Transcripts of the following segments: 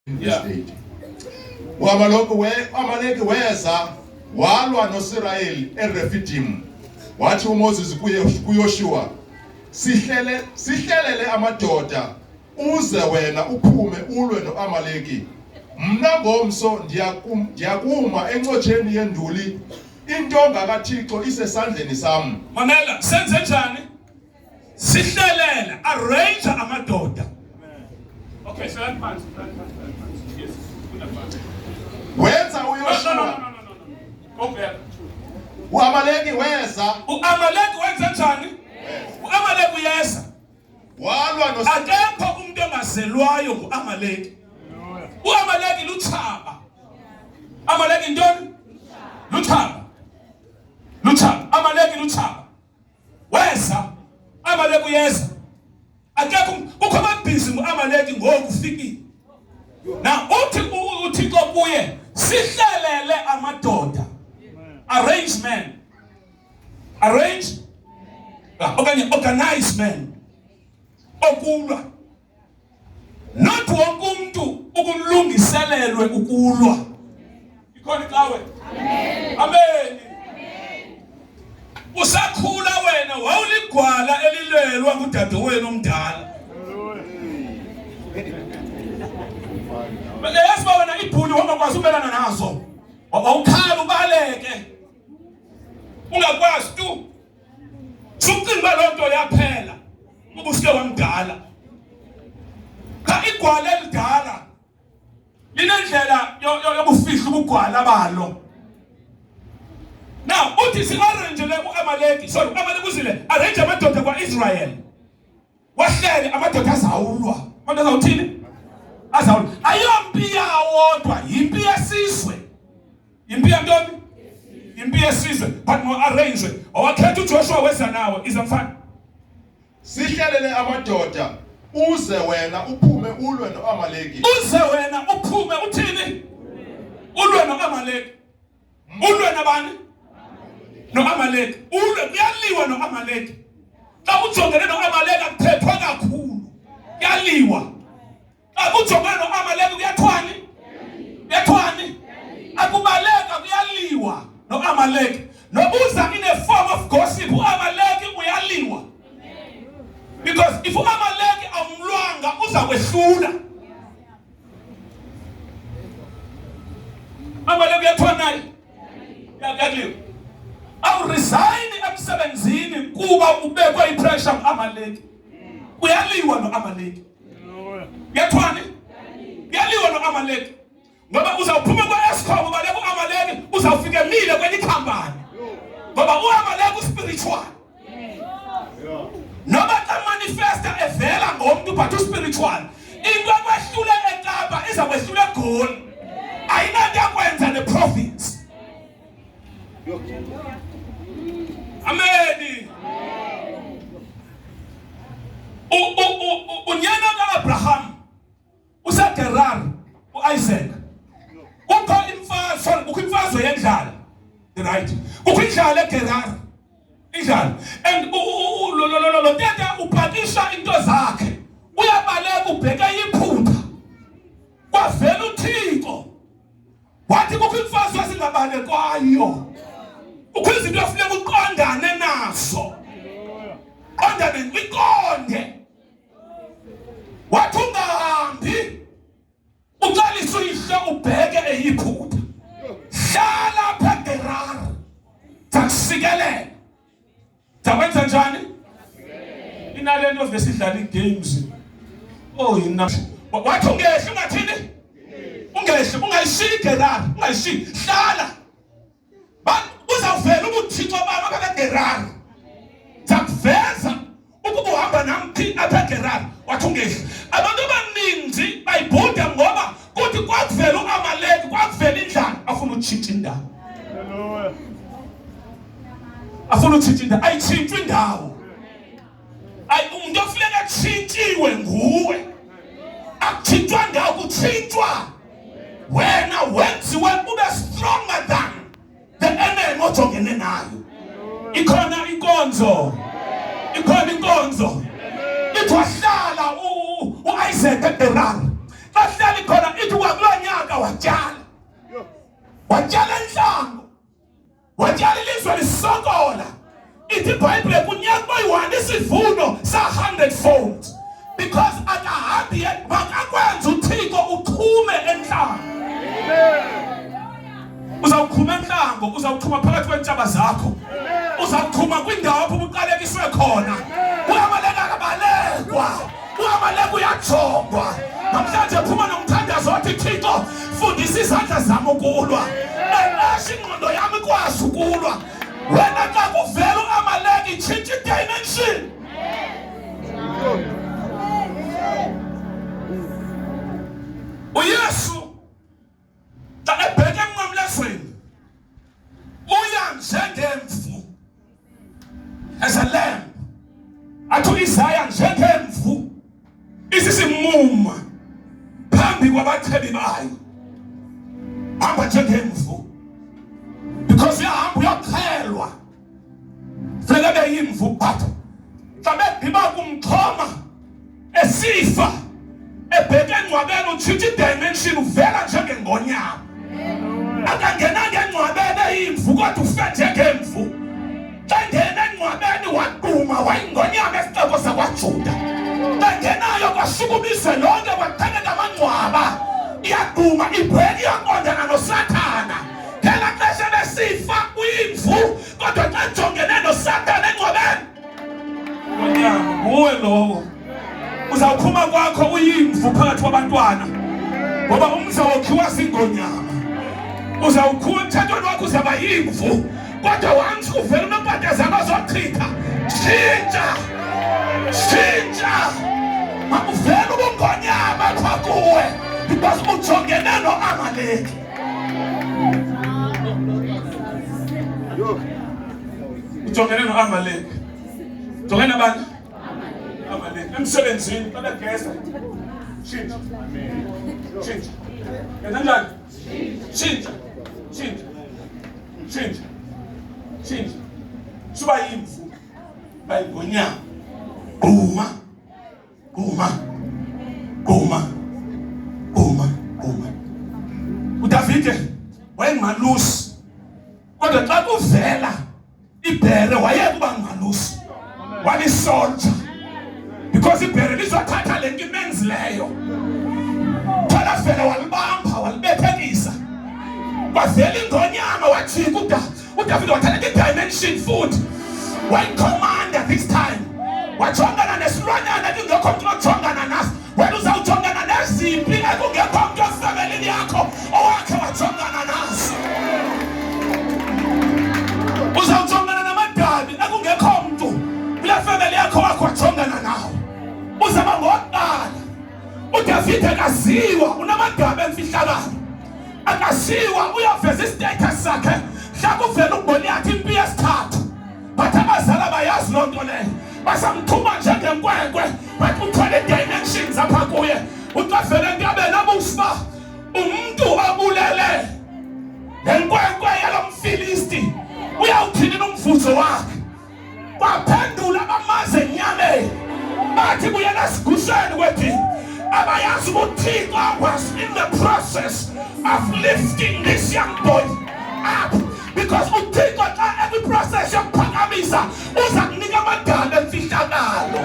state. Amaleki weza walwa noSirayeli eRefidim. Wathi uMoses kuYoshua, sihlelele amadoda uze wena uphume ulwe noAmaleki. Mna ngomso ndiyakuma encotsheni yenduli, intonga kaThixo isesandleni sami. Mamela, senze njani? Sihlelele, arrange amadoda. Okay, so that part. Yes. Wenza uYoshua. No. Go back. uAmaleki weza. uAmaleki wenza njani? uAmaleki uyeza. Walwa akekho umuntu ongazelwayo nguAmaleki. uAmaleki luthaba. Amaleki ntoni? Luthaba. Amaleki luthaba. Weza. Amaleki uyeza. Akekho kukho amabhizi nguAmaleki ngoku ufikile. Na uThixo kuye sihlelele amadoda. Arrange men. Okanye organize men. Okulwa. Not wonke umuntu ukulungiselelwe ukulwa. Ikhona kawe. Amen. Usakhula wena wawuligwala elilelwa ngudadewenu omdala. Yazi wena ibhuli ongakwazi umelana nazo. Awukhala ubaleke. Ungakwazi tu. Sucinga lonto yaphela. Ubuske wamdala. Ka igwala elidala. Linendlela yobufihlo ubugwala balo. Now, uthi si-arrange uAmaleki. Sorry, uAmaleki uzile arrange amadoda kwa-Israel. Wahlele amadoda azawulwa. Abantu azawuthini? Azawulwa. Ayompi yawodwa, yimpi yesizwe. Yimpi yantoni? Yimpi yesizwe. But mo-arrange. Owakhetha uJoshua weza nawe, izamfana. Sihlelele amadoda uze wena uphume ulwe noAmaleki. Uze wena uphume uthini? Ulwe noAmaleki. Ulwe nabani? noAmaleki. Ulwe kuyaliwa noAmaleki. Xa ujongene noAmaleki akuphethwa kakhulu. Kuyaliwa. Xa ujongene noAmaleki kuyathwani? Kuyathwani? Akubaleka kuyaliwa noAmaleki. Nobuza in a form of gossip uAmaleki uyaliwa. Because if uAmaleki amlwanga uzakwehlula. Amaleki uyathwani? Kuyaliwa. Awu resign emsebenzini kuba ubekwe ipressure uAmaleki. Uyaliwa noAmaleki. Yathwani? Uyaliwa noAmaleki. Ngoba uzawuphuma kwa-Eskom ubaleka uAmaleki uzawufika emile kwenye ikhampani. Ngoba uAmaleki uspiritual. Noba xa manifesta evela ngomuntu but uspiritual. Into ekwehlule eKapa izakwehlula eGoli. Ayinanto yakwenza neprovince. Amen. Unyana kaAbraham usaGerar uIsaac. Kukho imfazwe yendlala. Right? Kukho indlala eGerar. Indlala. And lo tata upakisha into zakhe. Uyabaleka ubheka iphutha. Kwavela uThixo. Wathi kukho imfazwe esingabalekwayo. Ukho izinto efuneka uqondane nazo. Qondane uyiqonde. Wathi ungahambi. Uqalise uyihle ubheke eyiphutha. Hlala pha eGerar. Takusikelele. Takwenza njani? Inalento vesidlala igames. Oh yina. Wathi ungehle ungathini? Ungehle ungayishiyi iGerar, ungayishiyi. Hlala. Uzawuvela ubuthixo bami apha eGerar. Zakuveza ukuba uhamba namphi apha eGerar. Wathi ungehle. Abantu abaninzi bayibhuda ngoba kuthi kwakuvela uAmaleki, kwakuvela indlala, afuna utshintsha indawo. Hallelujah. Afuna utshintsha indawo. Ayitshintshwe indawo. Umuntu ofuneka atshintshiwe nguwe. Akutshintshwa indawo, kutshintshwa. Wena wenziwe ube stronger than the enemy ojongene nayo. Ikhona inkonzo. Ithi wahlala uIsaac eGerar. Bahlala khona ithi iBhayibheli kunyaka bayi-1 isivuno sa-100-fold because akahambi makakwenza uThixo uchume enhlango. Uzawuchuma enhlango, uzawuchuma phakathi kweentshaba zakho, uzawuchuma kwindawo apho ubuqalekiswe khona. U-Amaleki akabalekwa, u-Amaleki uyajongwa. Namhlanje phuma nomthandazo wathi Thixo fundisa izandla zami ukulwa, eqesha ingqondo yami ikwazi ukulwa. Wena xa kuvela u-Amaleki tshintsha idimension. uYesu xa ebheke emnqamlezweni uya njengemvu, as a lamb. Athi u-Isaya njengemvu isisimuma phambi kwabachebi bayo. Hamba njengemvu because uyahamba uyoxhelwa, funeka ebe yimvu. But xa begqiba kumxhoma esifa ebheke engcwabeni utshintsha idimension, uvela njengengonyama. Akangenanga engcwabeni eyimvu kodwa ufe njengemvu. Xa ngena engcwabeni waduma wayingonyama esixeko sakwaJuda. Xa ngenayo kwashukumiswe lonke kwaqhekeka amangcwaba. Iyaduma ibheki iyaqondana noSathana. Ngela xesha besifa uyimvu kodwa xa ejongene noSathana engcwabeni ngonyama. Nguwe lowo uzawuphuma kwakho uyimvu phakathi kwabantwana, ngoba umza wokhiwa zingonyama. Uzawukhula emthathweni wakho uzaba yimvu, kodwa once kuvela unompatazana ozochitha, tshintsha makuvela ubungonyama apha kuwe because ujongene no-Amaleki. Ujongene no-Amaleki. Ujongene nabani? Amaleki. Emsebenzini xa begeza tshintsha. Yenza njani? Tshintsha. Suba yimvu bayingonyama. Guma. uDavide wayengalusi, kodwa xa kuvela ibhere wayekuba ngalusi, walisoldier because ibhere lizothatha le nto imenzileyo. Phela vele walibamba walibethekisa, kwavela ingonyama wajika uDavide wathatha idimension futhi wayicommanda this time. Wajongana nesilwanyana ekungekho mntu ojongana naso. Wena uzawujongana neziphi ekungekho mntu efemelini yakho owakhe wajongana naso. Uzawujongana namadabi ekungekho mntu kule femeli yakho wakho wajongana nawo. Uzaba ngokuqala. uDavide akaziwa unamadabi emfihlakalo, akaziwa uyaveza istatus sakhe mhla kuvela uGoliathi impi yesithathu. But abazala bayazi loo nto leyo, basamthuma njengenkwenkwe, but uthwele dimensions apha kuye. Ucafele entabeni abusiba umntu abulele le nkwenkwe yalo mfilisti, uyawuthini nomvuzo wakhe? Baphendula bamaze enyameni bathi buyela esigusheni kwethini. Abayazi uThixo was in the process of lifting this young boy up, because uThixo xa every process yokuphakamisa uza kunika amagama emfihlakalo.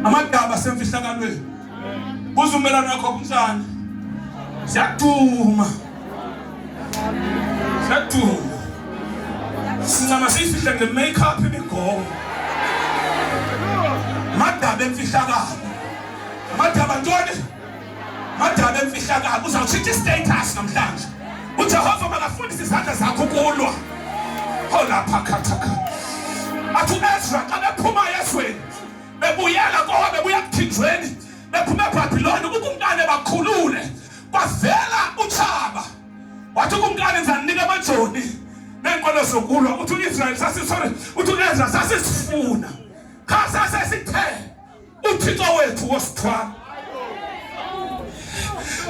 Amagama asemfihlakalweni. Buza umelana wakho kumhlanje. Siyaduma. Sincama siyifihle nge-makeup imigomo. Madaba emfihlakalo. Madaba ntoni? Madaba emfihlakalo. Uzawutshintsha istatus namhlanje. uJehova makafundise izandla zakho ukulwa. Lapha khathaka. Athi uEzra xa bephuma esweni, bebuyela kowa bebuya kuthinjweni, bephuma eBhabhiloni ukuthi umntane bakhulule. Kwavela uThaba. Wathi kumntane ngizanika amajoni neenqolo zokulwa. Uthi uIsrael uthi uEzra sasisifuna. Kha sasesithe uThixo wethu wosithwala.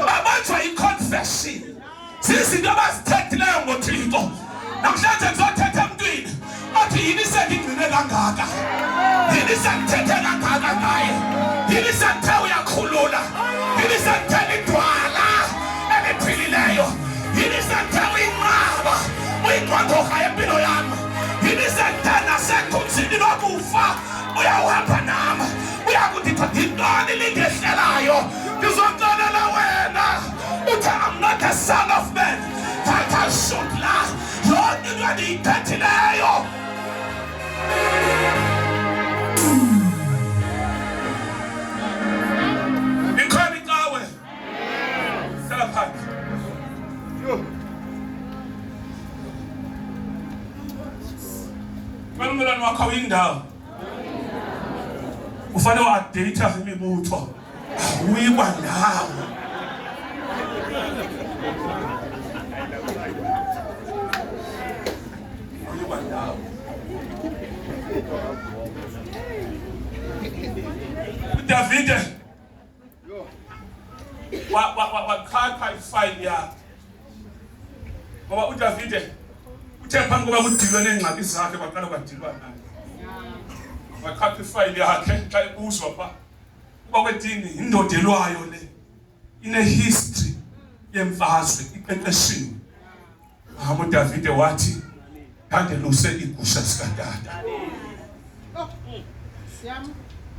Abanjwa i-confession zizinto abazithethileyo ngoThixo. Namhlanje ngizothetha emntwini athi yini sengigcine kangaka, yini sengithethe kangaka ngaye, yini sengithe uyakhulula, yini sengithe idwala eliphilileyo, yini sengithe uyinqaba uyayihoha impilo yami. Yini sentana sekunzini lokufa uyawuhamba nami. Uyakuthithi ngintoni lingehlelayo. Ngizonxolela wena. Uthi I'm not a son of man that I should lie. Yonke into engiyiphethileyo. Ikhona incawe. Sala phansi. Malumela wakho awuyindawo. Ufanele wa-update imibutho. Uyikwa ndawo. Uyikwa ndawo. uDavide wakhapha ifayili yakhe. Ngoba uDavide uthe phambi kokuba kudilwe nengxaki zakhe baqala kwadilwa naye. Wakhapha ifayili yakhe xa ebuzwa pha kuba kwethini indoda elwayo le ine history yemfazwe iqeqeshiwe. uDavide wathi kade luse igusha sikadada.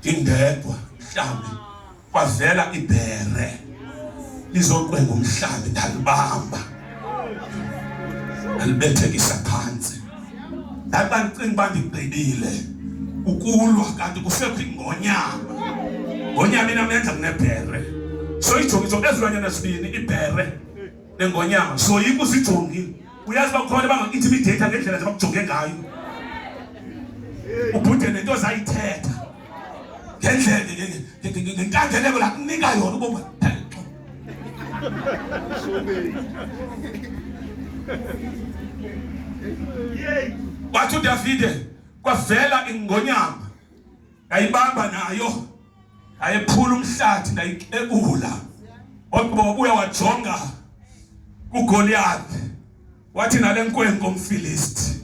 Indedwa mhlambi kwavela ibhere lizoqwenga umhlambi ndalibamba alibethekisa phansi. Ndaqa ndicinga bandigqibile ukulwa kanti kusekho ingonyama. Ngonyama inamenza kunebhere. So ijongiso ezilwanyana sibini ibhere nengonyama. So yikusijongi. Uyazi bakhona banga-intimidate ngendlela zabakujonge ngayo. Ubhude nento zayithetha. Ngendlela ngenkangeleko la kunika yona ukuba wathi uDavide kwavela ingonyama yayibamba nayo ayephula umhlathi ndayikebula. Wakuba wabuya wajonga kuGoliath wathi nale nkwenko umFilisti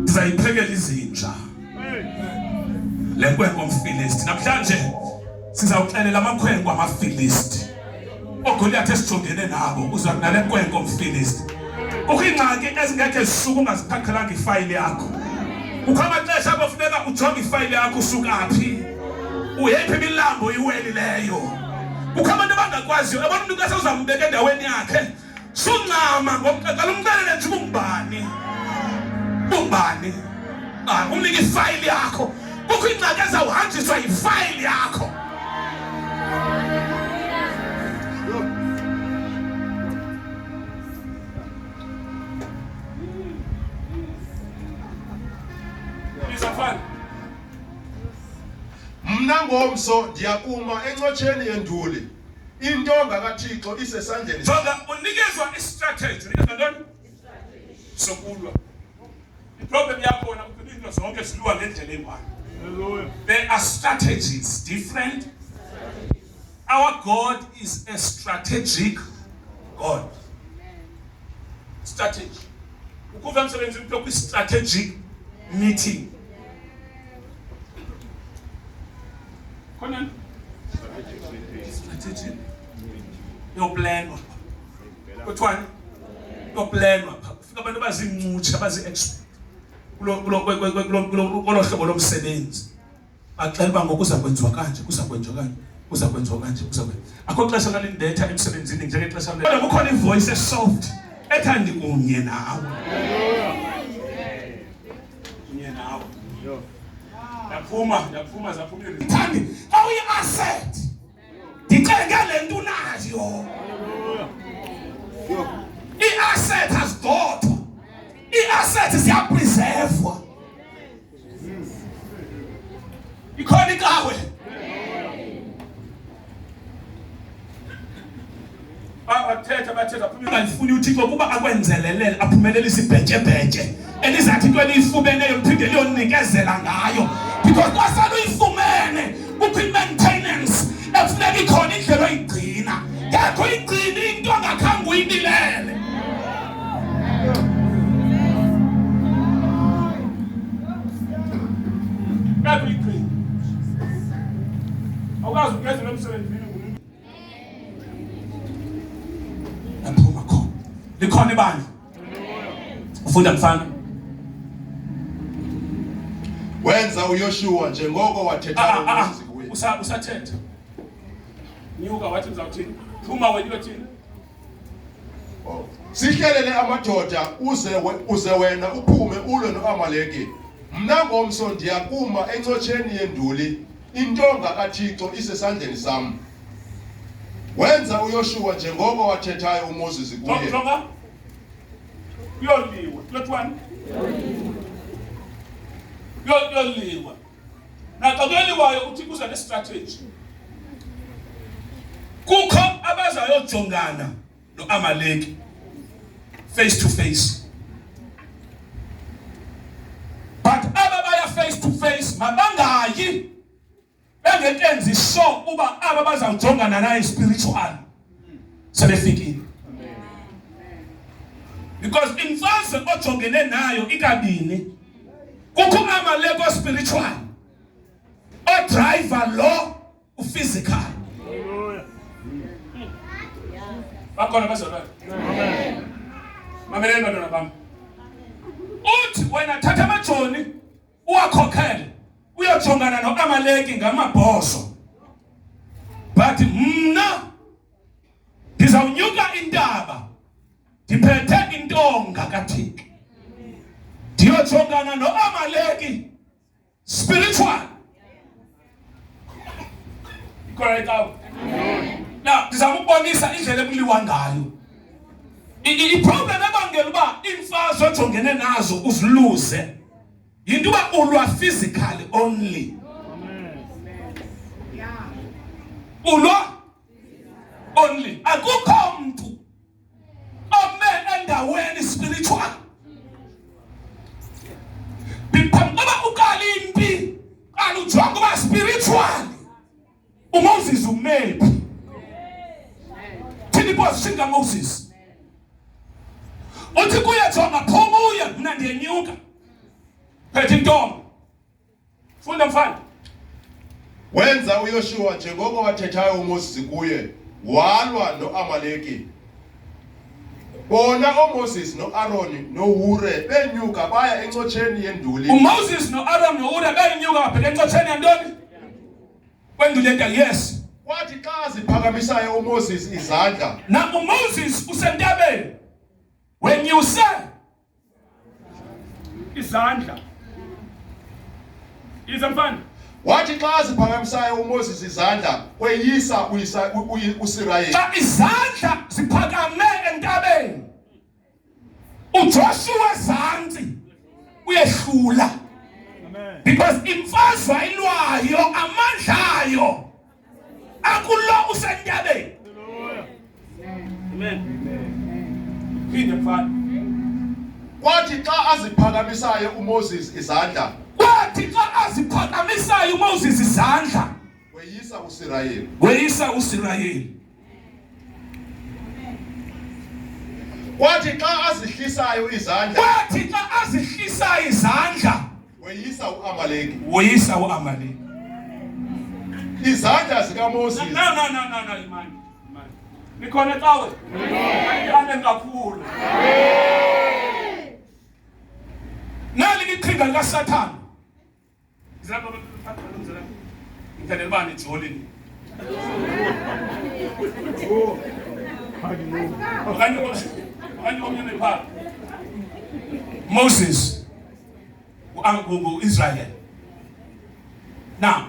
ndizayiphekela izinja. Le nkwenko umFilisti namhlanje sizawuxelela amakhwenko amaFilisti. oGoliath esijongene nabo uzwa nale nkwenko umFilisti. Kukho ingxaki ezingekho zisuka ungaziphakhelanga ifayili yakho. Kukho amaxesha abofuneka ujonge ifayili yakho usukaphi. Uyephi imilambo iwelileyo. Kukho abantu abangakwaziyo abantu umuntu kase uzambeka endaweni yakhe. Suncama ngomqala umxelele nje ungubani. Ungubani? Umnika ifayili yakho. Kukho ingxaki ezawuhanjiswa ifayili yakho. Mna ngomso ndiyakuma encotsheni yenduli. Intonga kaThixo isesandleni. Jonga unikezwa istrategy. Unikezwa ntoni? Sokulwa. Problem yakho wena ukuthi into zonke silwa ngendlela eyi-one. Hallelujah. There are strategies different. Our God is a strategic God. Strategy. Ukuva emsebenzini kuthiwa kwi-strategic meeting. Khona strategy. Yoplanwa. Kuthiwani? Yoplanwa. Fika abantu abazincutshe abazi-expert. Kulo hlobo lomsebenzi. Baxela uba ngoku kuza kwenziwa kanje, kuza kwenziwa kanje, kuza kwenziwa kanje, kuza kwenziwa. Akho xesha lalindetha emsebenzini njengexesha le. Kodwa kukhona ivoice esoft ethandi kunye nawe. Kunye nawe. Yaphuma zaphuma. Thandi awuyi-asset. Ndicenge le nto unayo. I-asset azidodwa. I-asset ziyapreservwa. Ikhona inkawe. Bathetha ungayifuni uThixo kuba akwenzelelele aphumelelise ibhetshebhetshye elizathi into eliyifumeneyo liphinde liyonikezela ngayo. Because kwasala uyifumene kukho i-maintenance efuneka ikhona indlela oyigcina. Ngekho igcina into angakhange uyibulele. Ngekho igcina. Awukazi ugeze nomsebenzini ngumuntu. Aphuma khona. Likhona ibandla. Ufunda mfana. Wenza uYoshua njengoko wathetha uMoses kuye. Usathetha. Nyuka wathi uzawuthini? Phuma wena uyothini? Sihlelele amadoda uze wena uphume ulwe noAmaleki. Mna ngomso ndiyakuma encotsheni yenduli, intonga kaThixo isesandleni sam. Wenza uYoshua njengoko wathethayo uMoses kuye. Jonga. Yoliwa. Lotwani. Yoliwa. Na xakweliwayo uthi kuza nestrategy. Kukho abazayojongana noAmaleki face to face. But ababaya face to face mabangayi bengekenzi show uba aba bazawujongana naye spiritual sebefikile. Because imfazwe ojongene nayo ikabini, kukho Amaleki spiritual, o driver lo physical. Bakhona bazalwane. Amen. Mameleni bantwana bami. Uthi wena thatha amajoni uwakhokhele uyojongana noAmaleki ngamabhozo. But mna ngizawunyuka intaba ndiphethe intonga kaThixo. Ndiyojongana noAmaleki spiritual. Correct out. Now, ndizamubonisa indlela ekuliwa ngayo. I-problem ebangela uba imfazwe ojongene nazo uziluze yinto uba ulwa physically only. Ulwa only. Akukho mntu ome endaweni spiritual. Biphambi ukali impi alujonga uba spiritual. uMoses umephi? Thini position kaMoses? Uthi kuyajonga phuma uye mina ndiyenyuka. Phethe intombi. Funda mfana. Wenza uYoshua njengoko wathethayo uMoses kuye, walwa noAmaleki. Bona uMoses noAaron noHure benyuka baya encotsheni yenduli. uMoses noAaron noHure benyuka baphethe encotsheni yendoni? Kwenduli yendali, yes. Kwathi xa ziphakamisayo uMoses izandla. Na uMoses usentabeni. Wenyuse izandla. Iza mfana. Wathi xa ziphakamisayo uMoses izandla kweyisa uIsirayeli. Xa izandla ziphakame entabeni, uJoshua ezantsi uyehlula. Amen. Because imfazwe ayilwayo amandlayo akulo usentabeni. Amen. Phinde mfana. Kwathi xa aziphakamisayo uMoses izandla. Kwathi xa aziphakamisayo uMoses izandla. Weyisa uIsirayeli. Weyisa uIsirayeli. Kwathi xa azihlisayo izandla. Kwathi xa azihlisayo izandla. Weyisa uAmaleki. Weyisa uAmaleki. Izandla zikaMoses. No, imani. Nikhona cawe? Yane kakhulu. Nali iqhinga likaSathane. Izapha baphakamise lapha. Ngithandela bani ijolini. Okanye omnyama epha. Moses Israel. Now.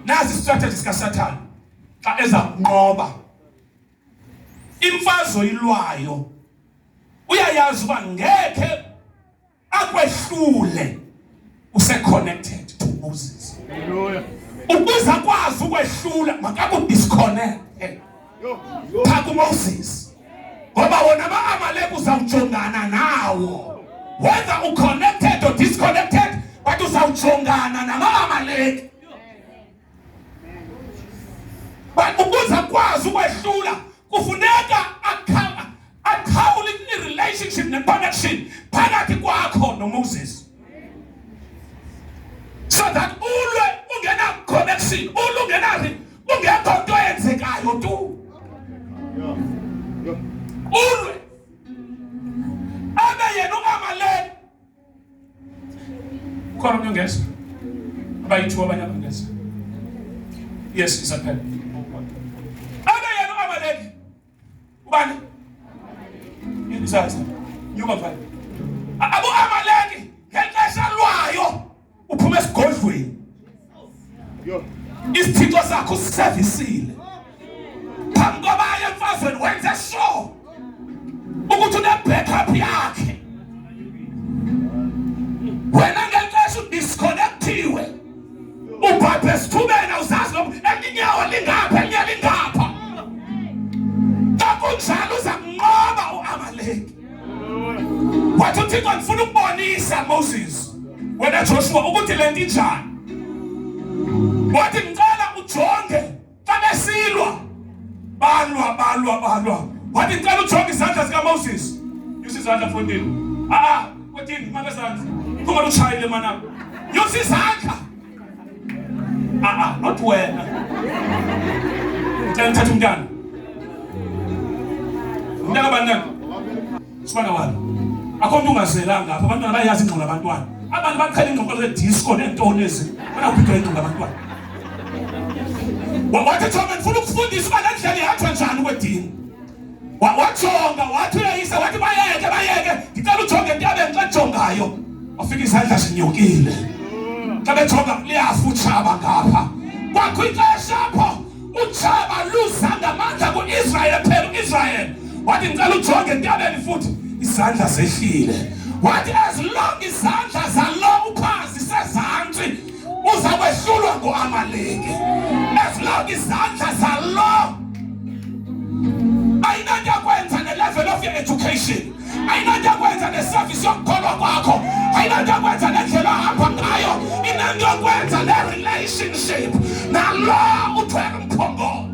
Nazi strategies kaSathane. Xa eza kunqoba. Imfazwe ilwayo. Uyayazi uba ngeke akwehlule use-connected to Moses. Hallelujah. Ukuze akwazi ukwehlula makabu disconnected phaa kuMoses. Ngoba wona ama-Amaleki uzawujongana nawo. Whether uconnected or disconnected, but uzawujongana nama-Amaleki. But ukuze akwazi ukwehlula kufuneka akhawule i-relationship ne-connection phakathi kwakho noMoses. So that ulwe ungena connection, ungekho nto eyenzekayo tu. Ulwe abe yena uAmaleki Ukhona unyongeza? Abayithu abanye abangeza. Yes, isaphela. Yena Amaleki. Ubani? Izazi. Nyuma vale. Abu Amaleki ngexesha lwayo uphume esigodlweni. Isithixo sakho siservisile. Phambi kwabanye emfazweni wenze sure ukuthi une-backup yakhe. Wena ngexesha udisconnectiwe ubhabhe esithubeni awuzazi noma elinyawo lingapha elinye lingapha. Kakunjalo uza kunqoba u-Amaleki. Wathi uThixo ngifuna ukubonisa Moses wena Joshua ukuthi le nto injani. Wathi ngicela ujonge xa besilwa balwa. Wathi ngicela ujonge izandla zikaMoses. Yusa izandla mfondini. Kodini manje izandla. Kuma luchayile mana. Yusa izandla. Not wena. Ngicela umntana. Umntana abanani? Sibana wani. Akho umuntu ungazelanga apha abantwana bayazi ingqondo abantwana. Abantu bakhala ingqondo ze-disco neentoni ezi. Bayabhidwa ingqondo abantwana. Wathi Thoma ngifuna ukufundisa uba le ndlela ihathwa njani kwedini. Wajonga wathi uyayisa wathi bayeke ngicela ujonge entabeni xa jongayo wafika izandla zinyukile. Xa bejonga liyafa utshaba ngapha. Kwakho ixesha apho utshaba luza ngamandla ku-Israyeli phela u-Israyeli. Wathi ngicela ujonge entabeni futhi izandla zehlile. Wathi as long izandla zalo uphansi sezantsi uzakwehlulwa ngo-Amaleki. As long izandla zalo ayinanto yakwenza ne-level of your education, ayinanto yakwenza ne-service yokukholwa kwakho, ayinanto yakwenza nendlela ohamba ngayo, inanto yakwenza ne-relationship nalo uthwele umphongolo.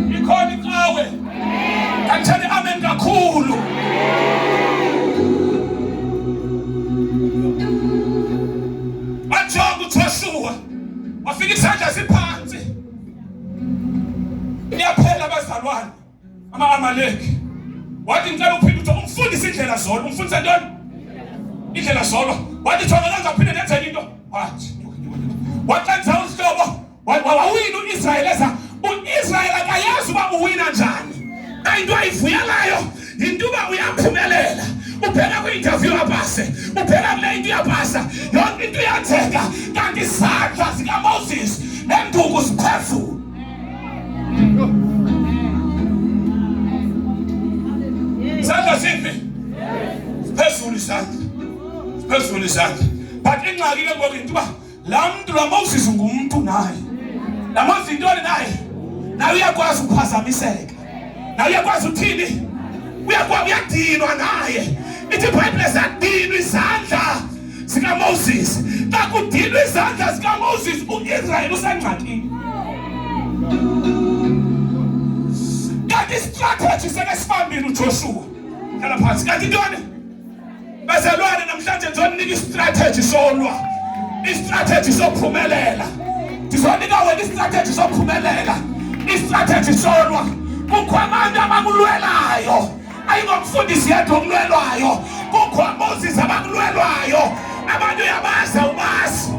Ikhona inqawe kanjani amen kakhulu. Wajonga uJoshua wafika isandla siphansi. Iyaphela abazalwane ama-Amaleki. Wathi ngicela uphinde umfundise indlela zolo. Umfundise ntoni? Indlela zolo. Wathi Thoma ngizaphinde nenzele into. Wathi uhlobo wawina u-Israyeli eza u-Israyeli akayazi uba uwina njani. Into ayivuyelayo yinto uba uyaphumelela. Uphela kwi-interview yapase, uphela kule into yapasa, yonke into iyenzeka kanti izandla zikaMoses nenduku ziphezulu. Izandla ziphi? Ziphezulu izandla. But ingxaki ke ngoku into uba laa mntu Moses ngumntu naye. Laa Moses intoni naye uyakwazi ukuphazamiseka. Naye uyakwazi uthini? Uyadinwa naye. Ithi iBhayibhile zadinwa izandla zikaMoses. Xa kudinwa izandla zikaMoses u-Israyeli usengxakini. Kanti istrategy sekesifambile uJoshua. Hlala phansi. Kanti intoni? Bazalwane namhlanje ndizonika istrategy solwa. Istrategy sophumelela. Ndizonika wena istrategy sophumelela. Istrategy solwa. Kukho abantu abakulwelayo. Ayingomfundisi yedwa omlwelwayo. Kukho Moses abakulwelwayo. Abantu uyabaza ubazi.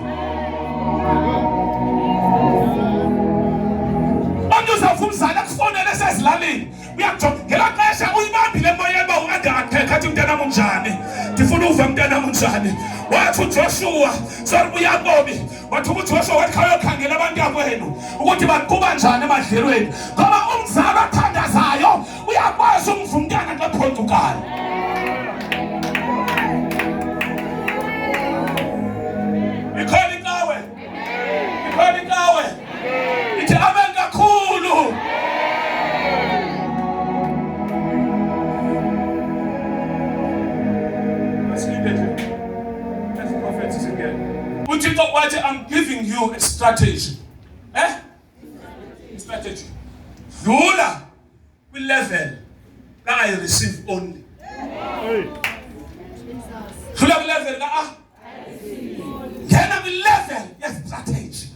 Abantu uzawufumzana kufonele esezilalini. Uyakujonga ngela xesha uyibambile emoyeni uba ungadakhe athi umntanam unjani. Ndifuna uva umntanam unjani. Wathi uJoshua sorry uyakobi. Wathi uJoshua wathi khayokhangela abantu yakwenu ukuthi baqhuba njani emadlelweni. Ngoba umzali othandazayo uyakwazi umva umntana xa Portugal. Ikhona inqawe. Ithi amen kakhulu. uThixo wathi I'm giving you a strategy. Strategy. Dlula kwi-level that I receive only. Dlula kwi-level ka ngena kwi-level ye-strategy.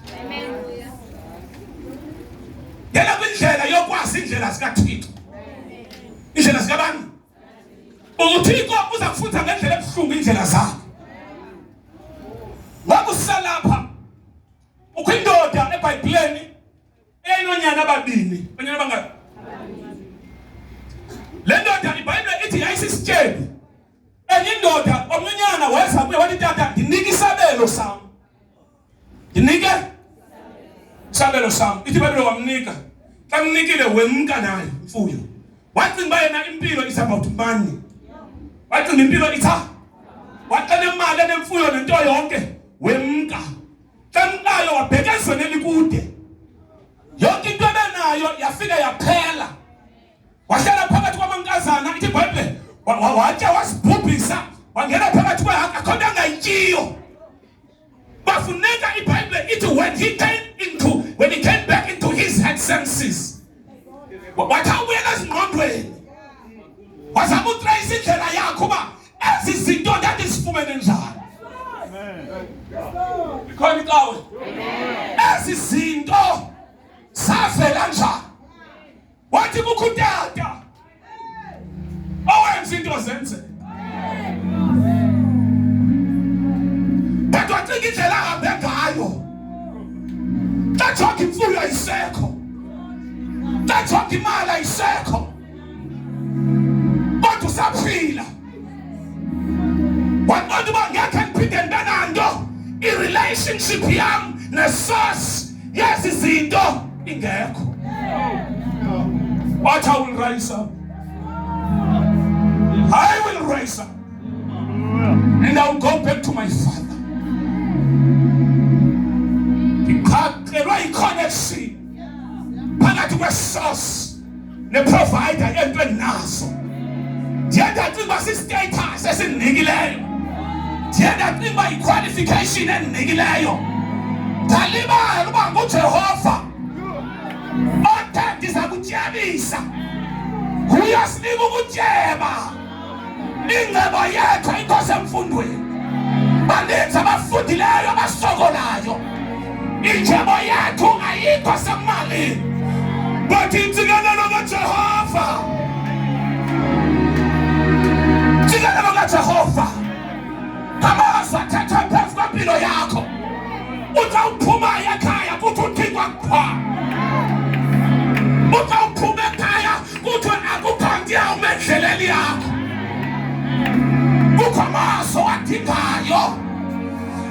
Ngena kwindlela yokwazi indlela zikaThixo. ababini banyana bangaki le ndoda iBhayibhile ithi yayisisityebi enye indoda omnyanyana weza kuye wathi tata ndinike isabelo sam ndinike isabelo sam ithi iBhayibhile wamnika xa mnikile wemka nayo imfuyo wacinga uba yena impilo is about money wacinga impilo itha waxela imali enemfuyo nento yonke wemka xa mkayo wabheka ezweni elikude yonke into ebenayo yafika yaphela wahlala phakathi kwamankazana ithi iBhayibhile watya wasibhubhisa wangena phakathi kwehaka khona angayityiyo bafuneka iBhayibhile ithi when he came back into his head senses wathawubuyela ezingqondweni wazama utrace indlela yakho uba ezi zinto ndandizifumene njani ikhona ikawe ezi zinto zavela njani wathi kukho utata owenza into zenzeka but wacinga indlela ahambe ngayo xa jonke imfuyo ayisekho xa jonke imali ayisekho kodwa usaphila waqonda uba ngekhe ndiphinde ndibe nanto i-relationship yam ne-source yezi zinto ingekho wathi I will rise up I will rise up and I will go back to my father. Iqhaqelwa i-connection phakathi kwe-source ne-provider yento endinazo ndiye ndacinga uba si-status esindinikileyo ndiye ndacinga uba yi-qualification endinikileyo ndalibala uba nguJehova othe ndiza kutyebisa uyasinika ukutyeba ingcebo yethu ayikho semfundweni baninzi abafundileyo abasokolayo injebo yethu ayikho semalini but intsikelelo kaJehova intsikelelo kaJehova ngamazwi athetha phezu kwempilo yakho uzawuphuma ekhaya kuthi uthixo qha uzawuphuma ekhaya kuthi akukho ndiyawume endleleni yakho kukho amazwi adingayo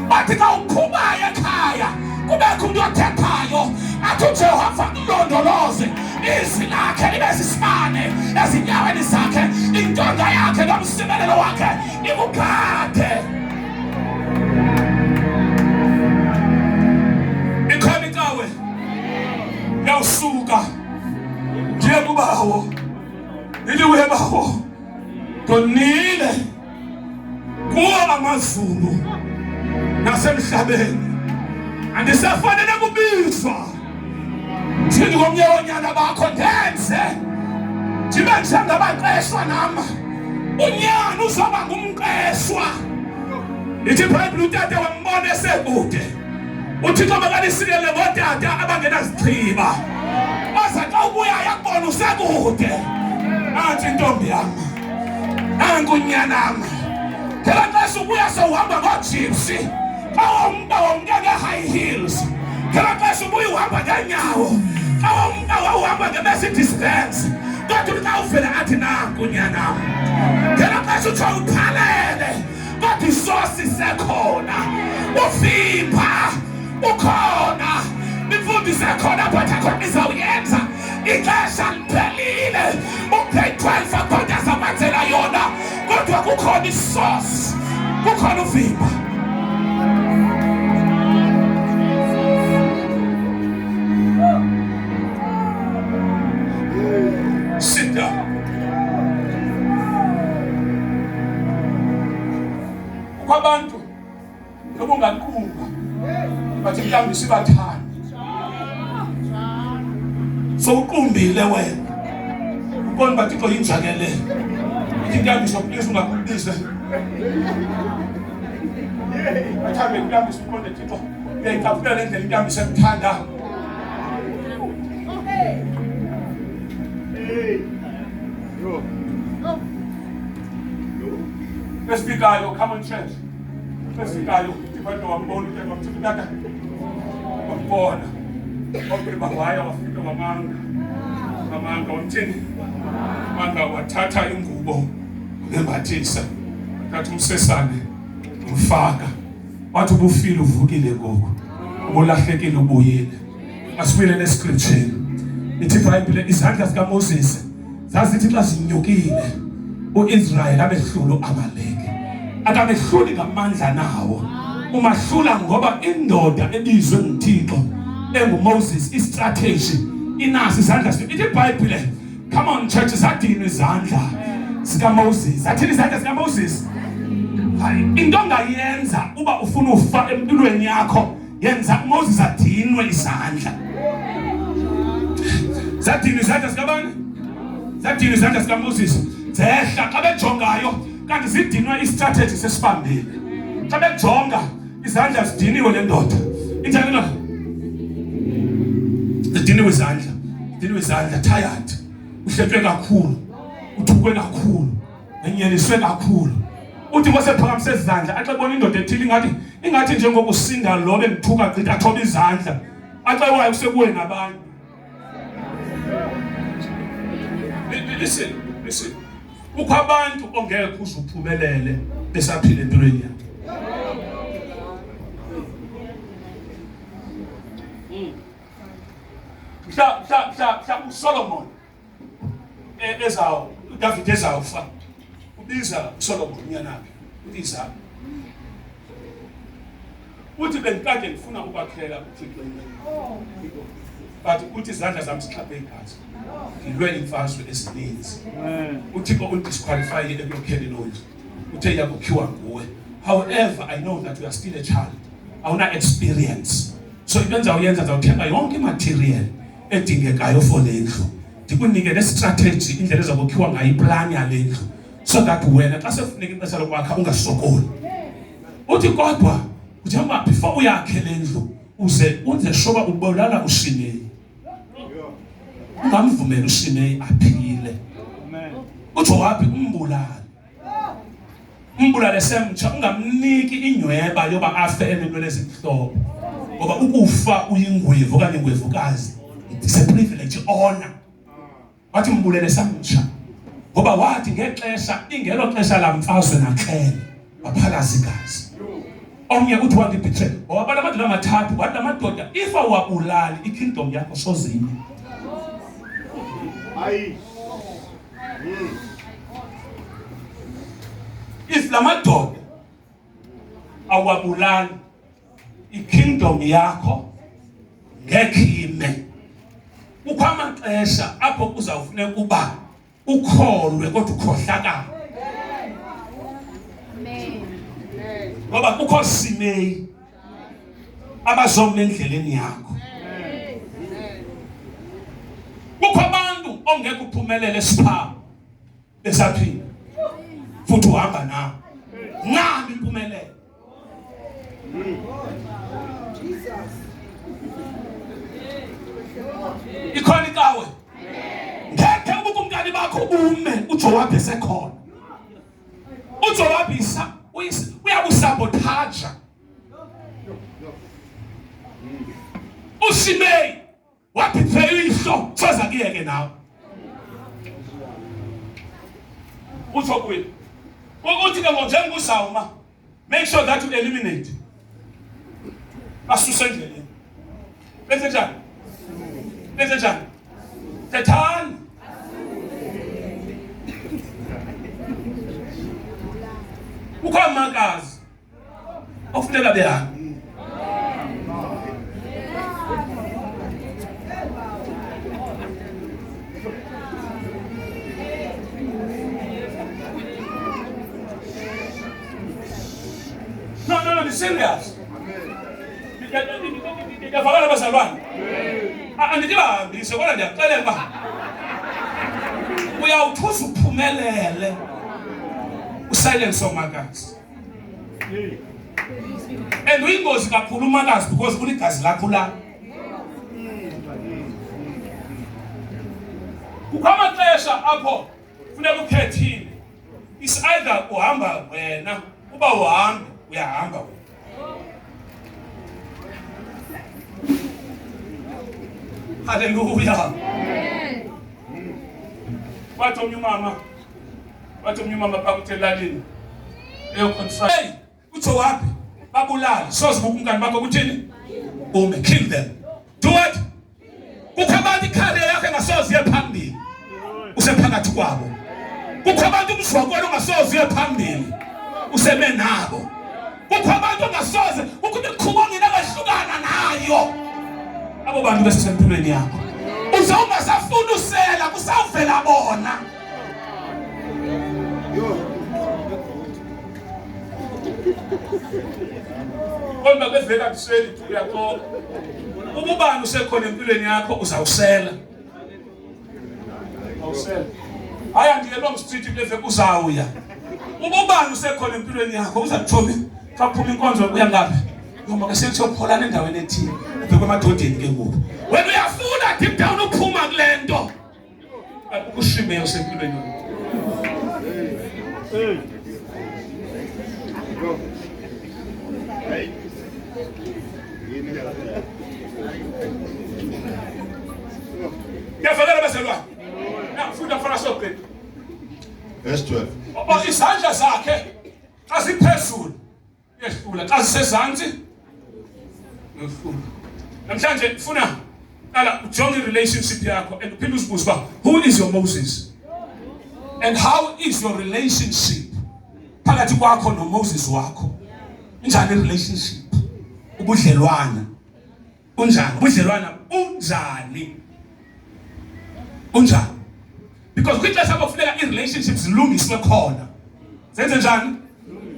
bathi xa uphumayo ekhaya kubekho umntu othethayo athi uJehova mlondoloze izwi lakhe libe sisibane ezinyaweni zakhe intonga yakhe nomsimelelo wakhe ikugade ikhona ikawe yawusuka ndiye kubawo ndithi kuye bawo ndonile kuwo amazulu nasemhlabeni andisafanele kubizwa ndithi komnye wonyana bakho ndenze ndibe njengabaqeshwa nam unyana uzawuba ngumqeshwa ithi iBhayibhile utata wambona esekude uthixo makanisikele ngootata abangenazichiba baza xa ubuyayo akubona usekude nanti intombi yam nangu unyanam phela xesha ubuya sowuhamba ngoojipsi xa womnke nge-high heels phela xesha ubuya uhamba ngeenyawo xa womnke wawuhamba nge-Mercedes Benz kodwa xa uvele athi nangu unyanam phela xesha utsho uphalele kodwa isosi isekhona uvimba ukhona imfundiso ekhona but akhona izawuyenza ixesha liphelile ugrade 12 akhona azawenzela yona kodwa kukhona isosi kukhona uvimba sit down kwabantu nobungaquka bathi mhlawumbe sibathanda sowuqumbile wena ubona bathi xo yinjakele ithi mhlawumbe sokubiza ungakubize bathambe mhlawumbe siqonde thixo uyayicaphulela le ndlela mhlawumbe semthanda esifikayo come on church esifikayo ibantu wambona utata wamthikutata wambona wabheba waya wafika wamanga amanga wathini amanga wathatha ingubo ngembathisa ngathi umsesane umfaka wathi ubufile uvukile ngoku ubulahlekile ubuyile asibuyele nescripture ithi iBhayibheli izandla zika Moses zazithi xa zinyukile uIsrael abehlula Amaleki akabehluli ngamandla nawo umahlula ngoba indoda ebizwe nguThixo enguMoses istrategy inazo izandla ithi iBhayibheli come on church zadini izandla zika Moses athini izandla zika Moses into ongayenza uba ufuna ufa empilweni yakho yenza uMoses adinwe izandla zadini izandla zikabani zadini izandla zika Moses zehla xa bejongayo kanti zidinwe istrategy sesibambile xa bejonga izandla zidiniwe le ndoda injani lo zidiniwe izandla tired uhlephwe kakhulu uthukwe kakhulu enyeliswe kakhulu uthi ngosephakamise izandla axebona indoda ethile ingathi njengokusinda lo bengithuka gqitha athoba izandla axewayo kusekuwe nabantu listen ukho abantu ongeke uzuphumelele besaphila empilweni yakho mhla uSolomon David ezawufa ubiza uSolomon umnyanakhe ubiza uthi bengikade ngifuna ukwakhela uThixo but uthi izandla zami zixhaphe igazi ngilwe imfazwe ezininzi uThixo undisqualify ekuyokhela londlu uthe yakukhiwa nguwe however I know that you are still a child awuna experience so ikwenza uyenza zawuthenga yonke imaterial edingekayo for lendlu ndikunike le strategy indlela ezakukhiwa ngayo iplan yalendlu so that wena xa sefuneka ixesha lokwakha ungasokoli uthi kodwa njengoba before uyakhe lendlu uze unze shoba ubulala uShimei ungamvumela uShimei aphile uthi wapi umbulale semtsha ungamniki inyweba yoba afe enentwele ezimhlophe ngoba ukufa uyingwevu okanye ingwevukazi it's a privilege honor wathi mbulele semtsha ngoba wathi ngexesha ingelo xesha lamfazwe naxhele waphalaza igazi omnye uthi wangibetray wabala amadoda amathathu wathi amadoda if awabulali ikingdom yakho sozini if lamadoda awabulali ikingdom yakho ngekhime ukho amaxesha apho uzawufuneka kuba ukholwe kodwa ukhohlakala ngoba kukho Shimei abazoma endleleni yakho kukho abantu ongeke uphumelele sipha besaphila futhi uhamba nawe nami impumelelo ikhona ikawe ngeke ubumkani bakho ume uJowabi esekhona uJowabi uyabusabotaja uShimei wabetray ihlo soza kuyeke nawe uthi kuwe ukuthi ke njengoba usawuma make sure that you eliminate asuse endleleni bese njani thethani ukho amakazi ofuneka behambe no ni serious ngiyafakala bazalwane andibambise kodwa ndiyakuxelela uba uyawuthuza uphumelele usilence omakazi and uyingozi kakhulu umakazi because uligazi lakho la kukho amaxesha apho funeka ukhethile is either uhamba wena uba uhambe uyahamba wena hallelujah wathi omnye umama phakathi elalini eyokhonfront, hey utho wapi babulala soze umngani bakho kuthini ume kill them. Do what? Kukho abantu ikhaya yakhe ngasoze yephambili usephakathi kwabo. Kukho abantu umzwakolo ngasoze yephambili useme nabo. Kukho abantu ngasoze ukuthi ikhubongile abahlukana nayo. Abo bantu besempilweni yakho uzawungasafuna usela kusawuvela bona. Kodwa bevela kuseli uyaqoqa. Ubani usekhona empilweni yakho uzawusela. Awusela. Haya ndiye long street beve uzawuya. Ubani usekhona empilweni yakho uzathola kaphuma inkonzo uya ngapha. Ngoba kesiyopholana endaweni ethile. Ubheke emadodeni ke ngoku. Wena uyafuna deep down uphuma kulento. Akushime usempilweni yakho. Hey. Go. Hey. Yafakela baselwa. Nafunda fana soqedwe. Verse 12. Isandla zakhe xa siphezulu yesifula xa sisezantsi yesifula. Namhlanje ufuna qala ujonge relationship yakho and uphinde uzibuze uba who is your Moses and how is your relationship phakathi kwakho noMoses wakho. Injani relationship? Ubudlelwana unjani? Ubudlelwana unjani? Unjani? Because kwixesha kufuneka i-relationships zilungiswe khona. Zenze njani?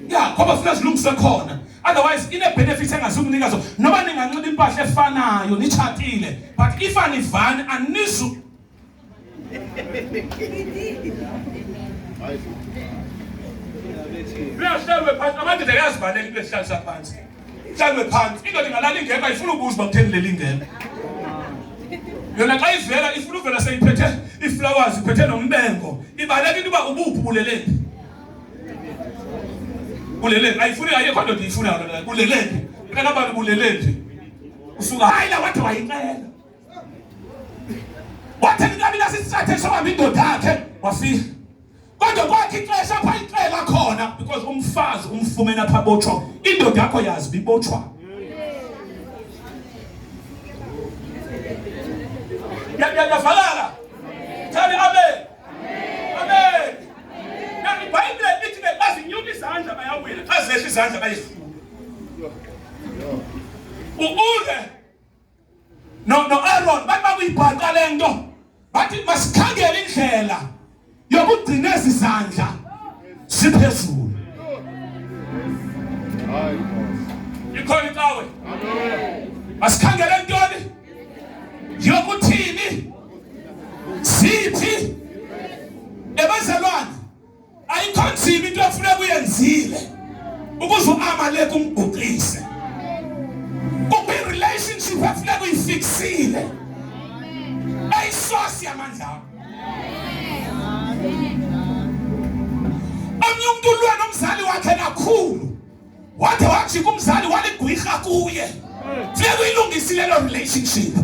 Yeah, ngoba kufuneka zilungiswe khona. Otherwise ine-benefits engazukunika zona. Noba ninganxiba impahla efanayo nitshatile, but if anivani anizu uyahlalwe phansi. Amadoda ayazivalela into esihlalisa phansi. Hlalwe phansi. Indoda ingalala ingekho ayifuna ukubuza uba kutheni leli ingekho. Yona xa ivela ifuna uvela seyiphethe iflowers iphethe nombengo. Ibaleka into uba ubuphi bulelephi. Bulelephi. Ayifuni ayekho ndoda ifuna yona. Bulelephi. Ikana abantu bulelephi. Usuka hayi la wathi wayicela. Wathi ngabila sisathe sobamba indoda yakhe wafika. Kodwa kwakhe ixesha apha icela khona because umfazi umfumene apha botshwa. Indoda yakho yazi bibotshwa. Yafalala. Thani amen. Amen. Na iBhayibhile ithi bazinyuka izandla bayawela. Xa zehla izandla bayifuna. Uule. No Aaron bathi bakuyibhaqa lento. Bathi masikhangele indlela yokugcina izandla siphezulu. Hayi. Ikhona inkawe. Amen. Masikhangele ntoni? Yokuthini sithi ebazalwane ayikho nzima into efuna kuyenzile ukuze uAmaleki umbhuqise. Kube relationship efuna kuyifiksile ayisosi yamandla. Omnye umuntu ulwa nomzali wakhe kakhulu wathi wajika umzali waligwirha kuye. Funeka uyilungisile lo relationship.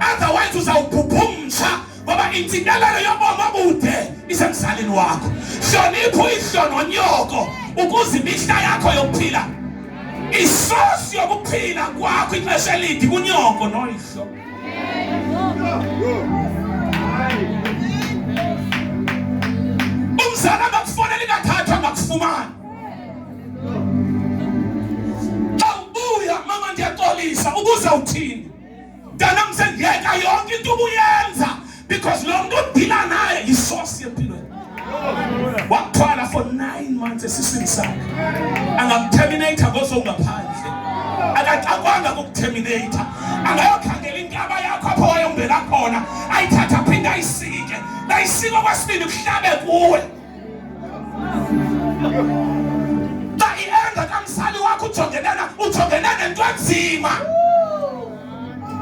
Otherwise uzawubhubhumsha ngoba intsikelelo yobomi obude isemzalini wakho. Hlonipha uyihlononyoko ukuze imihla yakho yokuphila isosi yokuphila kwakho ixesha elide kunyoko noyihlo. Umzala ngakufonela ikathathwa ngakufumana. Xa ubuya mama ndiyaxolisa ukuze uthini. Dana msengeka yonke into ubuyenza because lo muntu udila naye isosi empilweni. Wathwala for 9 months esiswini sakhe. Angamterminate ngoso ungaphandle. Akacakwanga ukuterminate. Angayokhangela inkaba yakho apho wayombela khona. Ayithatha phinda ayisike. Layisika kwesibili kuhlabe kuwe. Xa ienda kamsali wakho ujongene nento enzima.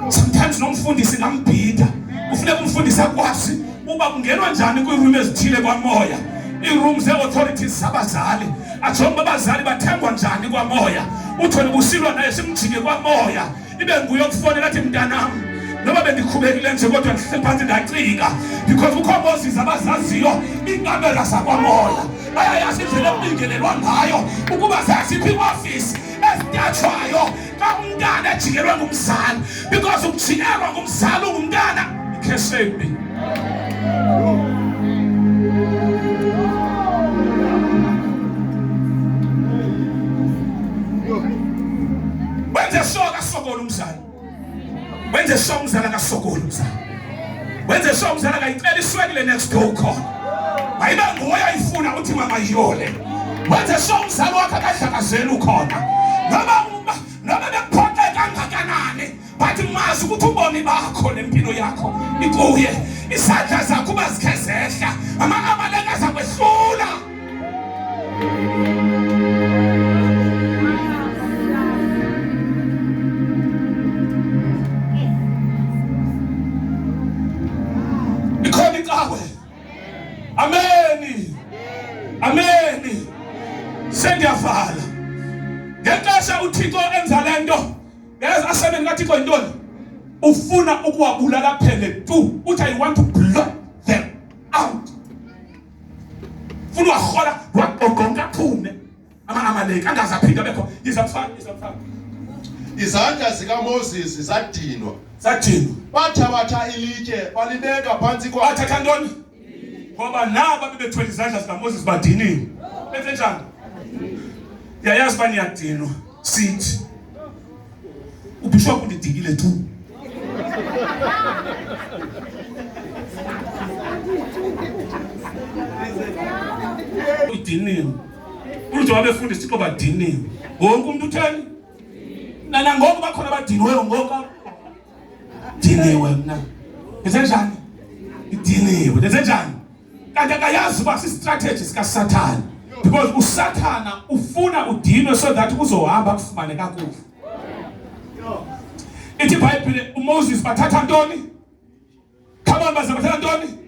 Sometimes nomfundisi ngambhida kufuneka umfundisi akwazi uba kungenwa njani kwiroom ezithile kwamoya. Iroom ze-authorities zabazali ajonge abazali bathengwa njani kwamoya. Uthole busilwa naye simjike kwamoya ibe nguye okufonela athi mntanam noma bendikhubekile nje kodwa ngisephansi ndacika because kukho Moses abazaziyo iinqabela zakwamoya bayayazi indlela ekubingelelwa ngayo ukuba zasiphi ioffice esitatshwayo xa umntana ejikelwe ngumzali because ukujikelwa ngumzali ungumntana ikhesebi wenze shoka sokola umzali wenze shoka umzali akasokola umzali wenze shoka umzali akayicela iswekile next door khona mayibe nguye ayifuna uthi mama yole wenze shoka umzali wakhe akahlakazela ukhona noma bekuphoxe kangakanani bathi mazi ukuthi ubomi bakho nempilo yakho ikuye isandla zakho uba zikhe zehla ama-amaleki azakwehlula ikhona inkawe ameni ameni sendiyavala ngexesha uThixo enza lento yazi asemeni kaThixo yintoni ufuna ukuwabulala phele tu uthi I want to blot them out funa wahola waqoqonga aphume ama-amaleki angazaphinda bekho izamfana izandla zikaMoses zadinwa bathabatha ilitye balibeka phansi kwakhe bathatha ntoni ngoba naba bebethwele izandla zikaMoses badiniwe benze njani yayazi uba niyadinwa sithi ubishop undidikile tu udiniwe umuntu wabefundisa Thixo badiniwe wonke umuntu utheni nanangoku bakhona badiniweyo ngoku diniwe mna yenze njani idiniwe yenze njani kanti akayazi uba si-strategy sikaSathane because uSathana ufuna udinwe so that uzohamba kufumane kakuhle ithi iBhayibhile uMoses bathatha ntoni come on baze bathatha ntoni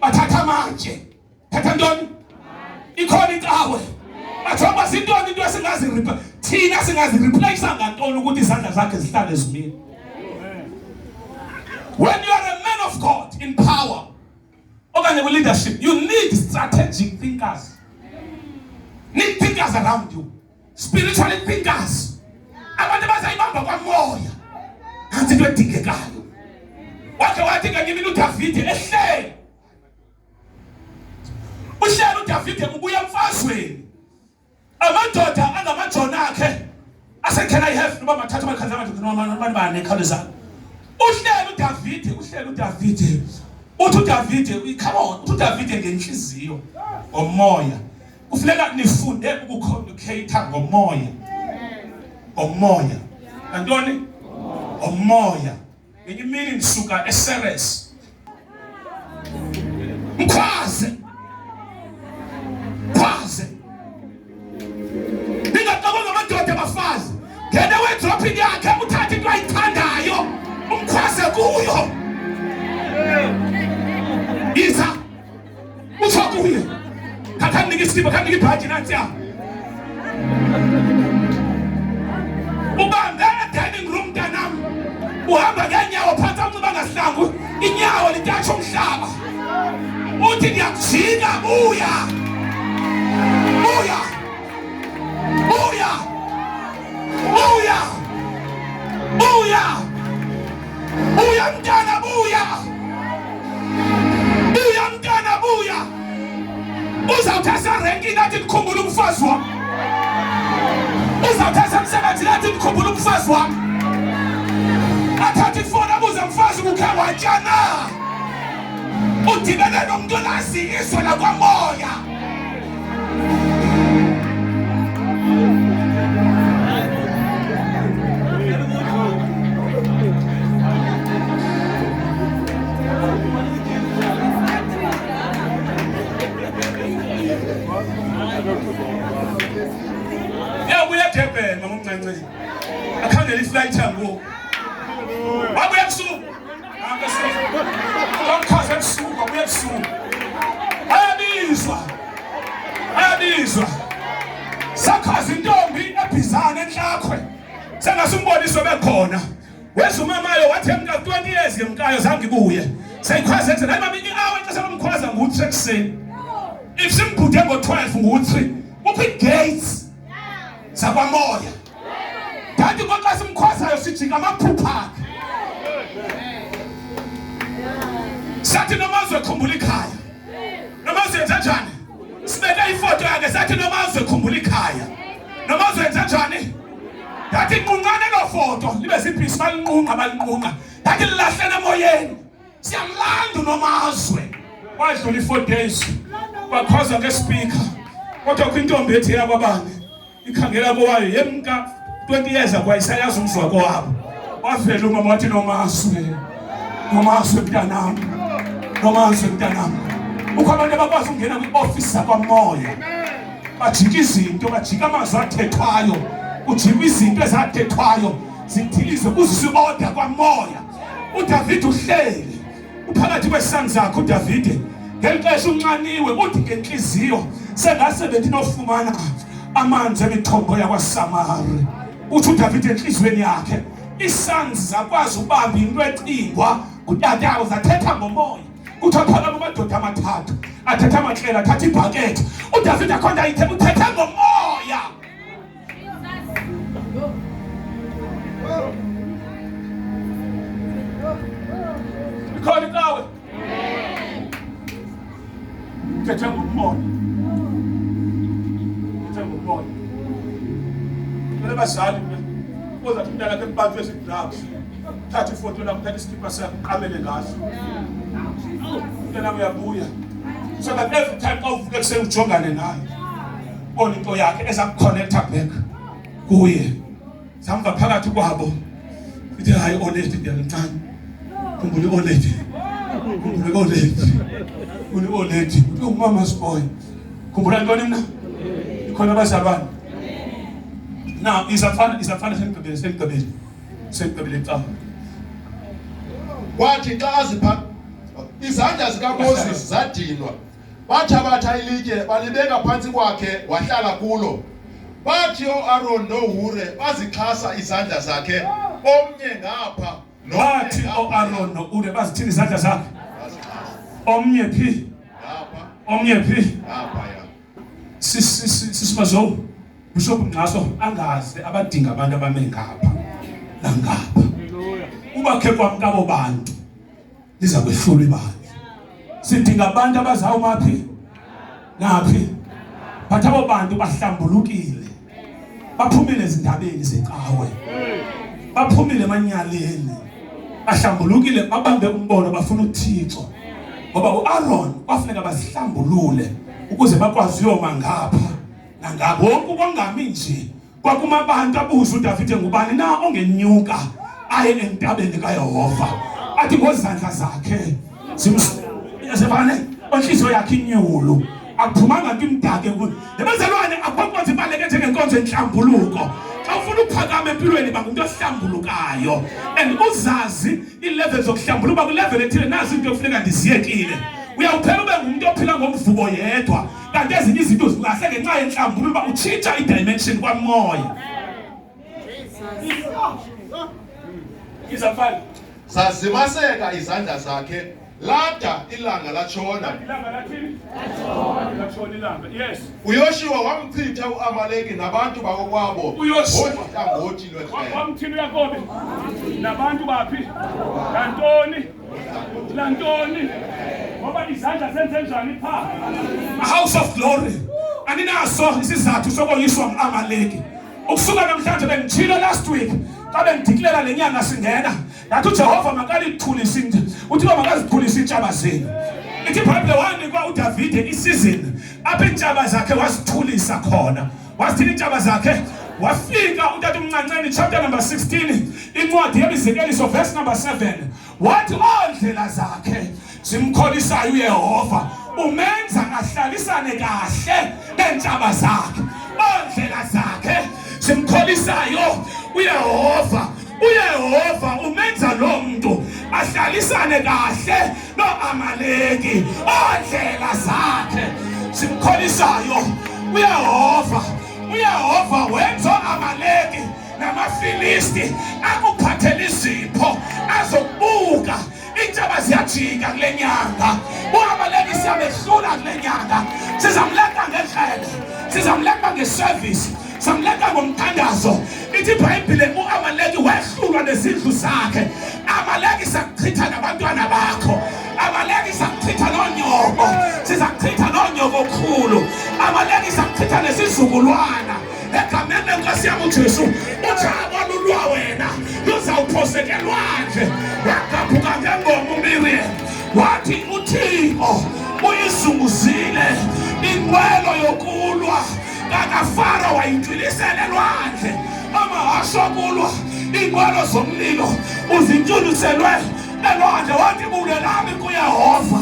bathatha amatshe bathatha ntoni ikhona inkawe bathoba sintoni into esingazi thina singazi replace ngantoni ukuthi izandla zakhe zihlale zimile. When you are a man of God in power okanye leadership you need strategic thinkers. Need thinkers around you. Spiritual thinkers. Abantu bazayibamba kwamoya. Kanti into edingekayo. Wakhe wathi ngimini uDavid ehlele. Uhlelo uDavid ubuya emfazweni. Amadoda angamajona akhe. Ase can I have noma mathatha amakhaza abantu noma abantu banekhalizana. Uhlelo uDavid uthi uDavid come on uthi uDavid ngenhliziyo ngomoya. Kufuneka nifunde ukucommunicate ngomoya. Ngomoya. Antoni? Ngomoya. Ngenye imini ngisuka eSeres. Mkhwaze. Ningaqabanga amadoda abafazi. Ngene wedropping yakhe uthathe into ayithandayo. Umkhwaze kuyo. Isa. Utho kuye. Kakaniki isiba kakaniki ibhaji nathi ya. Ubambe dining room mntanami. Uhamba ngenyawo phansi unxiba ngasihlangu. Inyawo litatsha umhlaba. Uthi ngiyakujika buya. Buya. Buya. Buya. Buya. Buya mntana buya. Buya mntana buya. Uzawuthatha renki nathi nikhumbula umfazi wami. Uzawuthatha umsebenzi nathi nikhumbula umfazi wami. Athatha ifoni abuze mfazi ukhe watshana. Udibene nomuntu olazi izwe lakwamoya. Durban mama umncane akhangela iflight yangu wabuya ebusuku ngakhaza ebusuku wabuya ebusuku ayabizwa sakhaza intombi ebhizana enhlakhwe sengasumboniswe bekhona weza umamayo wathi emka 20 years ngemkayo zange kuye seyikhwaza ethi hayi mama i-hour inhliziyo lomkhwaza ngo-3 ekuseni if simbhude ngo-12 ngo-3 kukho i-gates zakwamoya kanti ngoxa simkhwazayo sijika amaphupha akhe sathi noma uzokhumbula ikhaya noma uzenza njani sibeke ifoto yakhe sathi noma uzokhumbula ikhaya noma uzenza njani yathi nqunqane lo foto libe zibhisi balinqunqa yathi lilahlene emoyeni siyamlanda uNomazwe wadlula i4 days bakhoza ngespeaker kodwa kwintombi ethi yakwabani ikhangela kowayo yemka 20 years ago isayazi umzwako wabo wavela umama wathi Nomazwe mntanami Nomazwe mntanami ukho abantu abakwazi ukungena kwi-office yakwamoya bajika izinto bajika amazwi athethwayo ujima izinto ezathethwayo zithilizwe kuziswe order kwamoya uDavid uhleli uphakathi kwesandla zakhe uDavid ngelixesha unxaniwe uthi ngenhliziyo sengase bendinofumana amanzi emithombo yakwaSamari uthi uDavid enhlizweni yakhe isanzi zakwazi ubamba into ecingwa kutatawo zathetha ngomoya uthaphana amadoda amathathu athetha amaklela athatha ibhaketi uDavid akhonda uthetha ngomoya ikhona ikawe uthetha ngomoya Lele bazali oza kumdala ke mbantu esidrugs thatha ifoto lakho thatha iskipa sakho qamele ngaso Mntana uyabuya so that every time awuvuke kuseni ujongane naye ona into yakhe ezakukconnecta back kuye samva phakathi kwabo ithi hayi honest ndiyalincane kumbule honest umama's boy kumbula ntoni mna ikhona abazalwane now izafana senkabele xa wathi xa azipha izandla zikaMoses zadinwa bathabatha ilitye balibeka phansi kwakhe wahlala kulo bathi oAaron noHure bazixhasa izandla zakhe omnye ngapha bathi oAaron noHure bazithini izandla zakhe omnye phi ngapha ya sisibazo Bishop Mnqaso angaze abadinga abantu abame ngapha nangapha ubakhe kwamkabo bantu liza kwehlula ibandla sidinga abantu abazawumaphi naphi but abo bantu bahlambulukile baphumile ezindabeni zecawe baphumile emanyaleni bahlambulukile babambe umbono bafuna uThixo ngoba uAaron kwafuneka bazihlambulule ukuze bakwazi uyoma ngapha nangabo wonke kwangami nje kwakuma abantu abuza uDavid ngubani na ongenyuka aye entabeni kaYehova athi ngozandla zakhe simsebane onhliziyo yakhe inyulu akuphumanga into imdake lebazalwane akwakwazi ibaleke njengenkonzo enhlambuluko xa ufuna ukuphakama empilweni bangumuntu ohlambulukayo and uzazi i-level zokuhlambuluka ku-level ethile nazi into yokufuneka ndiziyekile uyawuphela ube ngumuntu ophila ngomvubo yedwa kanti ezinye izinto zikahle ngenxa yenhlambuluko utshintsha i-dimension kwamoya izafana zazimaseka izandla zakhe lada ilanga latshona yes uYoshua wamchitha uAmaleki nabantu bakokwabo ngohlangothi lwehlelo wamthini uYakobe nabantu baphi lantoni ngoba izandla zenze njani pha house of glory aninaso isizathu sokoyiswa uAmaleki ukusuka namhlanje bengithile last week xa bengidiklela lenyanga singena yathi uJehova makalithulise into uthi makazithulise intshaba zenu ithi iBhayibhile wanikwa uDavid isizini apha intshaba zakhe wasithulisa khona wasithini intshaba zakhe wafika uTata uMncancane chapter number 16 incwadi yemizekeliso verse number 7 wathi ondlela zakhe simkholisayo uYehova umenza ahlalisane kahle nentshaba zakhe ondlela zakhe simkholisayo uYehova umenza lo muntu ahlalisane kahle noAmaleki ondlela zakhe simkholisayo uYehova wenza uAmaleki namaFilisti akuphatha azithathele izipho azokubuka intaba ziyajika kule nyanga. U-Amaleki siyamehlula kule nyanga. Sizamleka ngendlela, sizamleka ngeservice, samleka ngomthandazo. Ithi iBhayibhile u-Amaleki wehlulwa nezindlu zakhe. Amaleki sakuchitha nabantwana bakho. Amaleki sakuchitha nonyoko, sizakuchitha nonyoko okhulu. Amaleki sakuchitha nesizukulwana. Egameni lenkosi yami uJesu, uthabo lulwa wena luzawuphosekelwa nje. Wagaphuka ngengoma uMiriam wathi uThixo uyizunguzile inqwelo yokulwa kaFaro, wayintwilisela elwandle amahashe okulwa inqwelo zomlilo uzintshuluselwe elwandle. Wathi bulelami kuYehova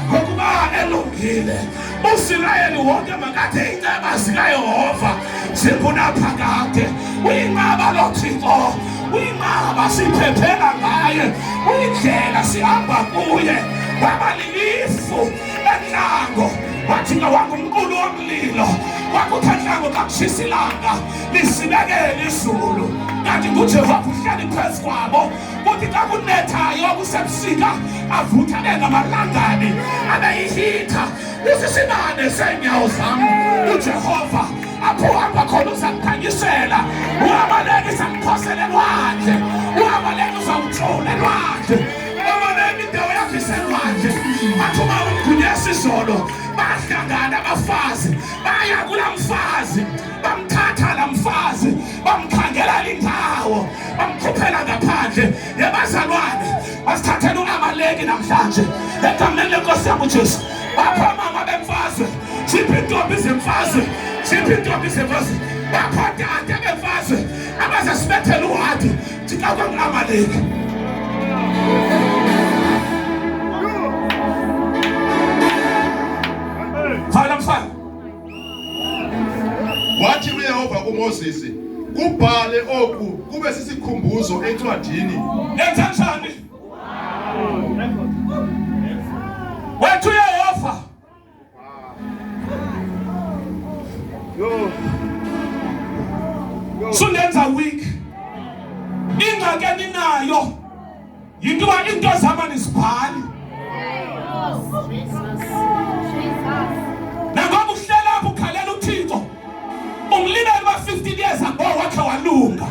ngokuba elungile. U-Israyeli wonke makathe inceba zikaYehova zikunaphakade. Uyinqaba lo Thixo, uyinqaba siphephela ngaye, uyindlela sihamba kuye. Waba lilifu enhlango, wathi ngawangumqulu womlilo. Kwakutha nhlango kakushisa ilanga lisibekele izulu, kanti nguJehova uhleli phezu kwabo. Kuthi xa kunethayo kusebusika avuthelele ngamalangane abeyihitha. Isisimane seenyawo zami uJehova apho uhamba khona uzakukhanyisela. U-Amaleki samphosela elwandle, u-Amaleki uzawuthula elwandle. U-Amaleki indawo yakhe iselwandle. Bathuma umgunyesi izolo, bahlangana abafazi, baya kulaa mfazi, bamthatha laa mfazi, bamkhangela lindawo, bamkhuphela ngaphandle. Yebazalwane, basithathela u-Amaleki namhlanje egameni lenkosi yami uJesu. Bapha mama bemfazwe, siphi intombi zemfazwe, siphi intombi zemfazwe, bapha tata bemfazwe abazasibethela uhadi thina kwaku-Amaleki. Fala mfana. Wathi uYehova kuMoses, kubhale oku kube sisikhumbuzo encwadini. Yenza njani? Wethu uYehova sundenza weak. Ingxaki eninayo yinto uba into zama nizibhali. Nangoba uhlela apho ukhalela uThixo, umlibele uba 15 years ago wakhe walunga.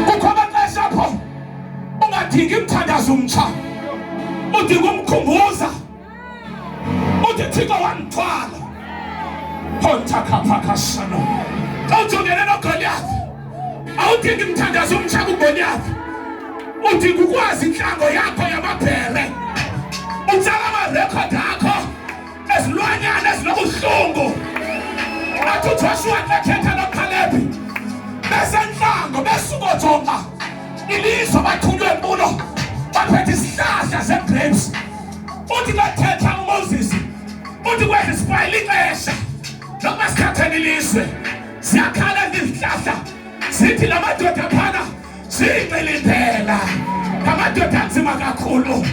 Kukho amaxesha apho ungadingi umthandazo umtsha, udinga umkhumbuza. Uthi Thixo wandithwala Pontakapakashano. Awujongene noGoliath, awudingi umthandazo umtsha kuGoliath. Udinga ukwazi inhlango yakho yamabhere, utsala amarekhodi akho ezilwanyana ezinobuhlungu. Athi uJoshua ekhetha noKhalebi besenhlango besukojonga ilizwe bathunywe kulo, baphethe isihlahla zegrapes. Uthi bathetha uMoses, uthi kwezi sifayile ixesha nokuba sithatheni ilizwe, siyakhala izihlahla zithi la madoda phana ziyinqilindela ngamadoda anzima kakhulu.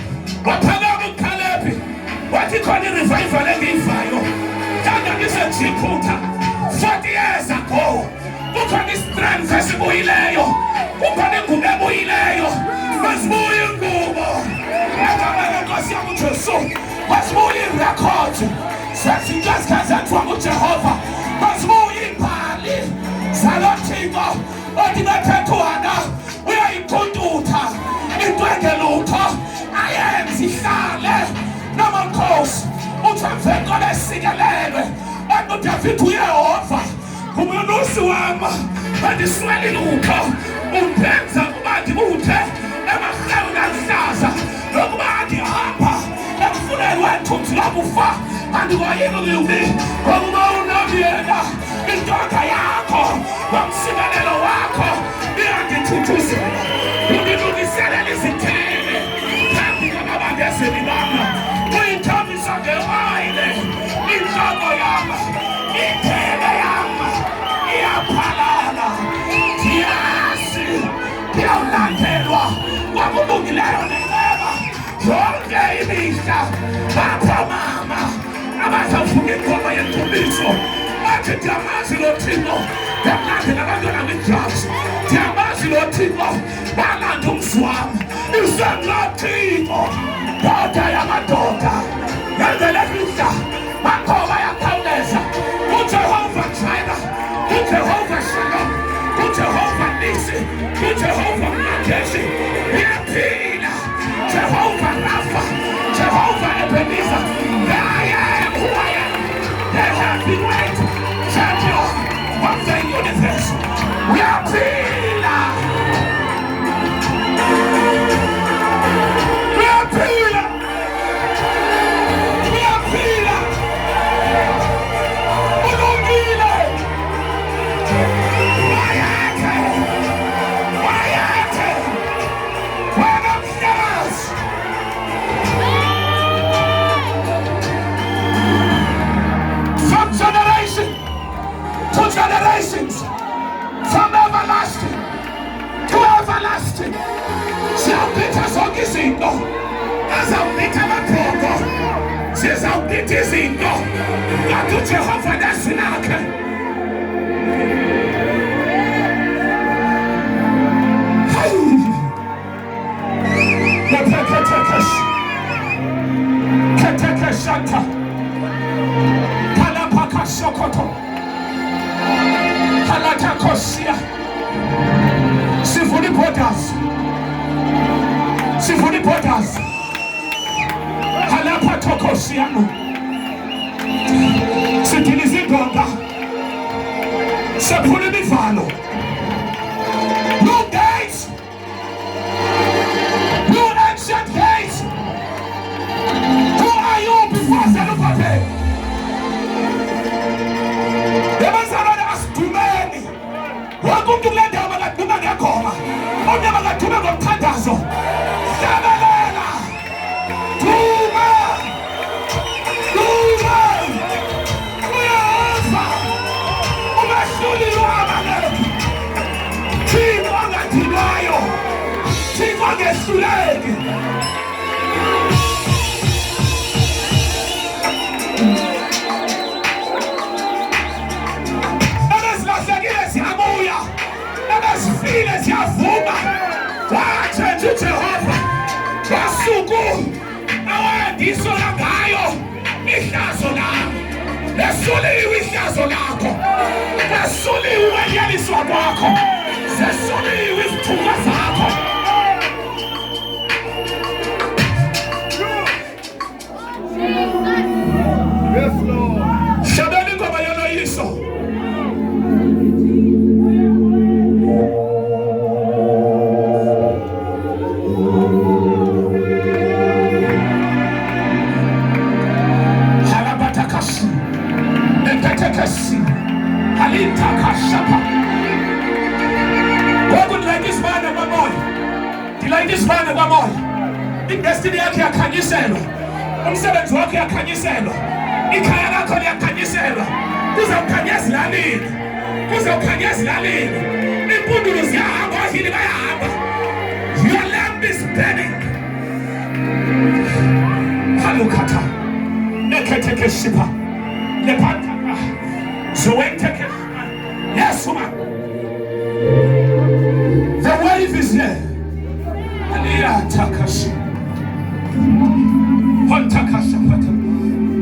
Waphakama uKhalebi wathi khona i-revival engiyivayo nganganisejiphuta 40 years ago. Kukhona i-strength esibuyileyo, kukhona ingubo ebuyileyo. Masibuye ingubo egameni lenkosi yami uJesu, masibuye irekhodi zezinto ezikhe zenziwa nguJehova, masibuye iimbali zalo Thixo. Othi bethetha uHana uyayiquntutha into engelutho, ayenze ihlale namakhosi. Uthi emveni koba esikelelwe wathi uDavide uYehova ngumnusi wami, bendiswele lutho, undenza ukuba ndibuthe emahlweni aluhlaza, nokuba ndihamba emfuleni wethunzi lokufa andikoyiki kubi, ngokuba unami yena intonga yakho nomsikelelo wakho iyandithuthuzela. Undilungiselela izithele phambi kwababambezeli bami, uyithambisa ngewayini inhloko yami, ithele yami iyaphalala. Ndiyazi ndiyawulandelwa kwakulungileyo nenceba yonke imihla. Bapha mama abazawufuna inkomo yendumiso, bathi uthi ndiyamazi lo Thixo ndiyamlandela abantwana kwi-drugs, ndiyamazi lo Thixo balanda umzi wami. Isemla Thixo ndoda yamadoda yenzele mihla makhoba yakhawuleza. UJehova Jireh, uJehova Shalom, uJehova Nisi, uJehova Majeshi uyaphila. Jehova Rapha, Jehova Ebenezer, I am who I am. The heavyweight champion of the universe. We are Pila. We are Pila. We are Pila. Ulungile. Wayate. Wayate. Wanamstars. From generation to generations, from everlasting to everlasting, siyabitha zonke izinto azawubitha amaphoko, sizawubitha izinto ngathi uJehova nezwi lakhe. Ketekeshanta Sokoto Halata Kosia Symphony Porters Halapa Tokosiano Sitilizi Donda Sepuli Mifano. No gates, no ancient gates. Who are you before Zerubbabel? Wakuntu kule ndawo bakathuma ngegoma, omnye bakathuma ngomthandazo. Hlabelela, thuma, uyehova, umehluli w'Amaleki. Thixo ongathilwayo, Thixo ongehluleki. Sifile siyavuma watshentsha uJehova wasuku awandisola ngayo ihlazo lami. Lesuliwe ihlazo lakho, lesuliwe ukweneliswa kwakho, zesuliwe izithuba zakho. Yes, Lord. Shabeli ingoma yonoyiso. Destiny yakhe yakhanyiselwa, umsebenzi wakhe yakhanyiselwa, ikhaya lakho liyakhanyiselwa. Kuzawukhanya ezilalini, kuzawukhanya ezilalini, impundulo ziyahamba, abahili bayahamba. Your lamp is burning. Halukata neketeke shipa lepantaka zoenteke. Yes, woman. The wave is here. Aliyatakashi.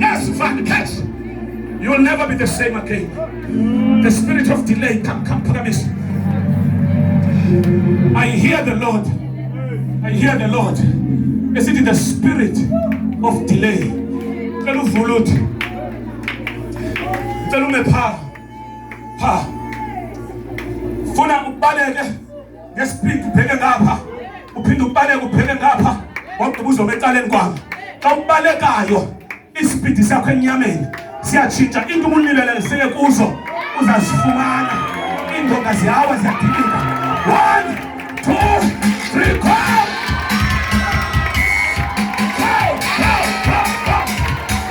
Yes, catch. You will never be the same again. The spirit of delay can promise. I hear the Lord. I hear the Lord. Is it in the spirit of delay? Tell uvulut. Tell umepa. Ha. Funa ubaleke. Ngespeed ubheke ngapha. Uphinde ubaleke ubheke ngapha. Wabhuza ubeqaleni kwami. Xa ubalekayo ispeed sakho enyameni siyatshintsha into umunibelele sele kuzo uzazifumana. Indonga ziyawa ziyadilika. 1 2 3 go.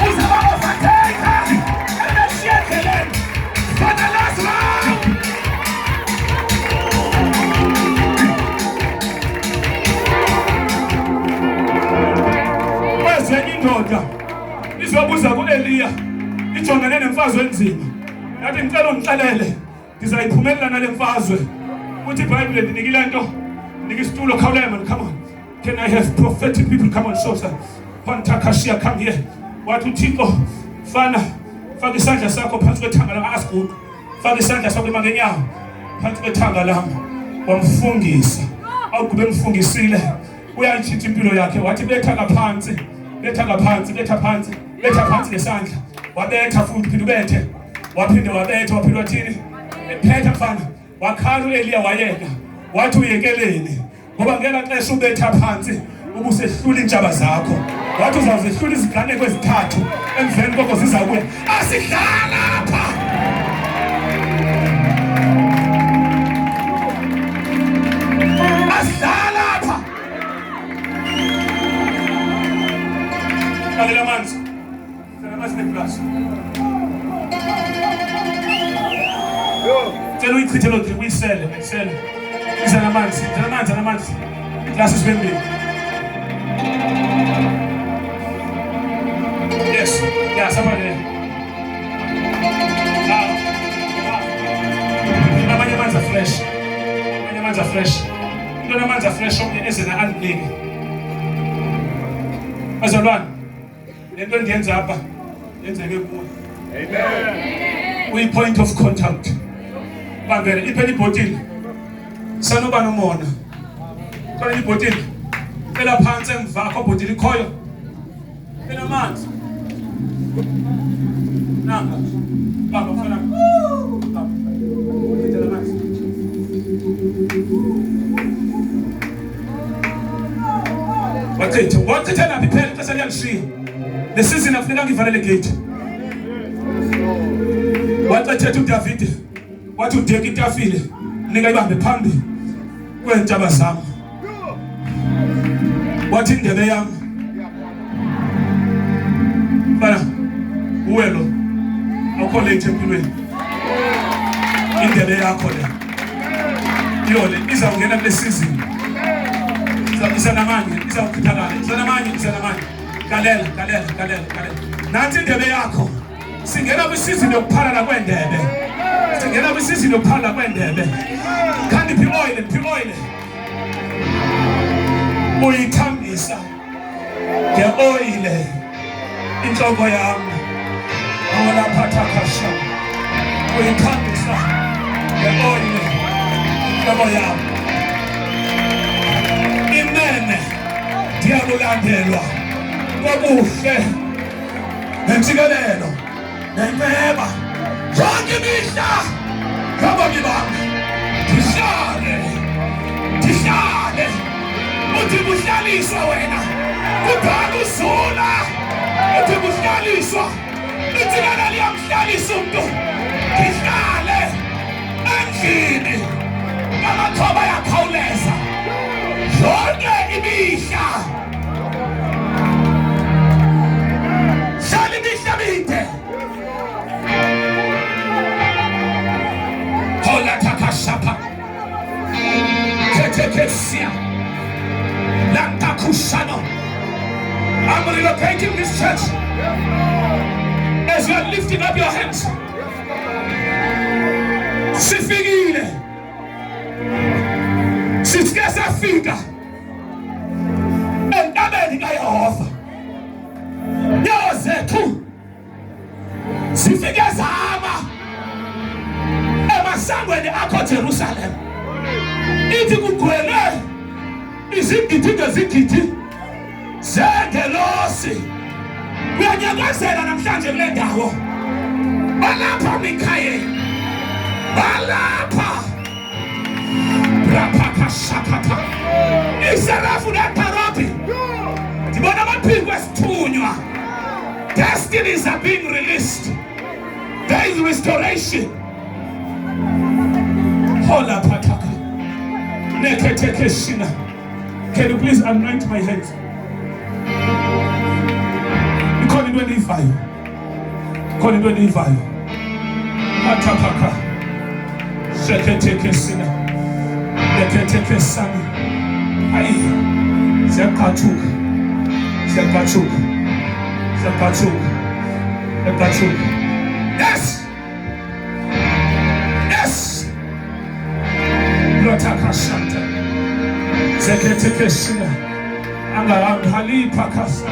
Uzaba overtake. Eleshiyekele. For the last round. Indoda izobuza ku-Eliya ijongene nemfazo enzima. Yathi ngicela ungixelele ngizayiphumelela nale mfazwe. Uthi iBhayibheli ndinikile nto. Nika isitulo khawulema man, come on. Can I have prophetic people come on show sir? Pantakashia come here. Wathi uThixo fana faka isandla sakho phansi kwethanga lami asigudu. Faka isandla sakho emangenyawo phansi kwethanga lami. Wamfungisa. Awugube emfungisile. Uyayitshitha impilo yakhe. Wathi betha ngaphansi. Betha ngaphansi, betha phansi. Betha phansi ngesandla. Wabetha futhi phinde ubethe. Waphinde wabetha waphinde wathini? Ephetha mfana. Wakhala uEliya wayeka. Wathi uyekeleni. Ngoba ngeke xesha ubetha phansi ubusehlula intshaba zakho. Wathi uzawuzehlula iziganeko ezithathu emveni koko zizakuya. Asidlala lapha. Asidlala lapha. Kalela amanzi. Sena amanzi neglasi. Tell we critique lo we sell. Sena amanzi. Glasi swembili. Yes. Yeah, somebody there. Amanye amanzi afresh. Into amanzi afresh omnye ezena andiniki. Azalwane. Lento endiyenza apha yenzeke kuwe. Amen. We point of contact. Bangele iphela ibhotile. Sanoba nomona. Khona ibhotile. Phela phansi emva kho bhotile ikhoyo. Phela amanzi. Nanga. Baba mfana. Baba. Phela amanzi. Wachitha naphi phela ixesha liyangishiya. Le season afuneka ngivalele gate. Wacethetha uDavide. Wathi udeka itafile nika ibambe phambili kwentshaba zami. Wathi indebe yami bana uwelo awukho late empilweni. Indebe yakho le yole izawungena kule season. Izanamanye izawukhithakala. Izanamanye kalela. Nathi indebe yakho singena kwisizini yokuphalala kwendebe. Singena kwisizini yokuphalala kwendebe. Kanti phi oil. Uyithambisa nge-oil inhloko yami. Ngoba phatha kasha. Uyithambisa nge-oil inhloko yami. Imene ndiyakulandelwa kokuhle nentsikelelo nenceba zonke imihla ngobomi bami. Ndihlale uthi kuhlaliswa wena kubhala uzula. Uthi kuhlaliswa intsikana liyamhlalisa umuntu. Ndihlale endlini amathoba yakhawuleza zonke imihla. Hlala imihla mide. Hola takashapa tetekesia lantakushano. I'm relocating this church. As you are lifting up your hands, sifikile sitike safika entabeni kaYehova. Nyawo zethu zifike zama emasangweni akho Jerusalem. Ithi kugcwele izigidi ngezigidi zengelosi. Uyanyakazela namhlanje kule ndawo. Balapha Mikhaye. Balapha. Rapakashakata. Isarafu neParabi. Ndibona amaphiko esithunywa. Destinies are being released. There is restoration. Hola pataka. Neketekeshina. Can you please anoint my hands? Call it when you fire. Pataka. Sheketekeshina. Neketekesana. Ai. Zekatuka. Yes. Shanta. Zeketekeshina. Angaramphalipa kasa.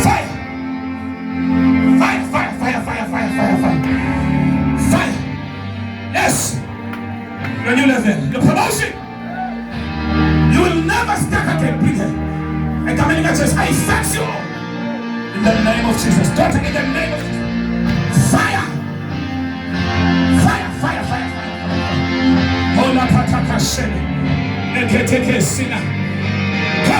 Fire. Fire, fire, fire, fire, fire, fire, fire. Fire. Yes. Your new level. Your promotion. You will never step again, Peter. And coming at us, I fix you. In the name of Jesus. Daughter, in the name of Jesus. Fire. Fire, fire, fire, fire. Hola pataka shene. Neketeke sina. Go.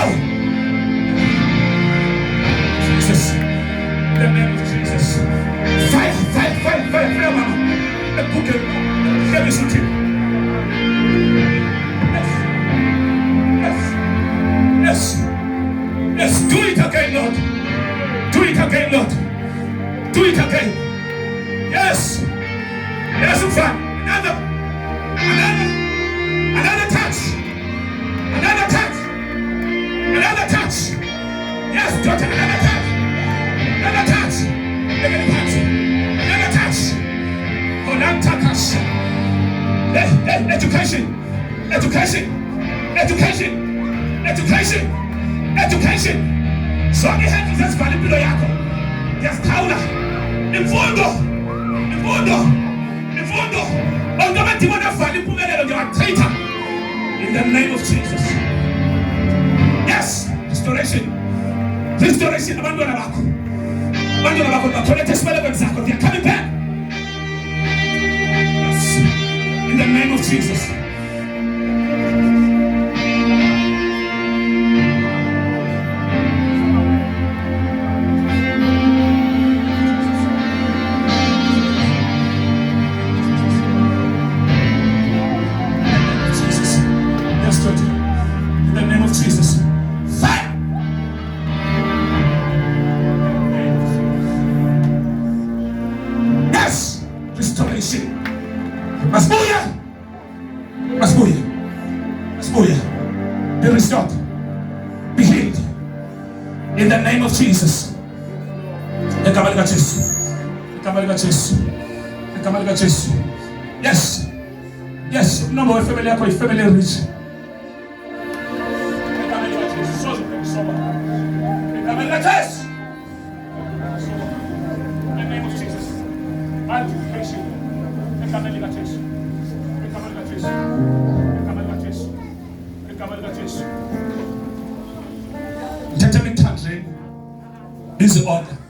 Jesus. In the name of Jesus. Fire, fire, fire, fire, fire, mama. The book of let me shoot him. Yes. Yes. Yes. Do it again, Lord. Do it again, Lord. Do it again. Yes. Yes, Father. Another touch. Another touch. Another touch. Yes, daughter, another touch. Another touch. Another touch. Another touch. Education. Education. Education. Education. Education. So the head is just valid below yako. Just kaula. Imfundo. In the name of Jesus. Yes. Restoration. Restoration. Abandona bako. Collect a spell of example. They are coming back. Yes. In the name of Jesus. Be restored. Be healed. In the name of Jesus. Yes. Yes. No more family rich. In the name of Jesus. This is order.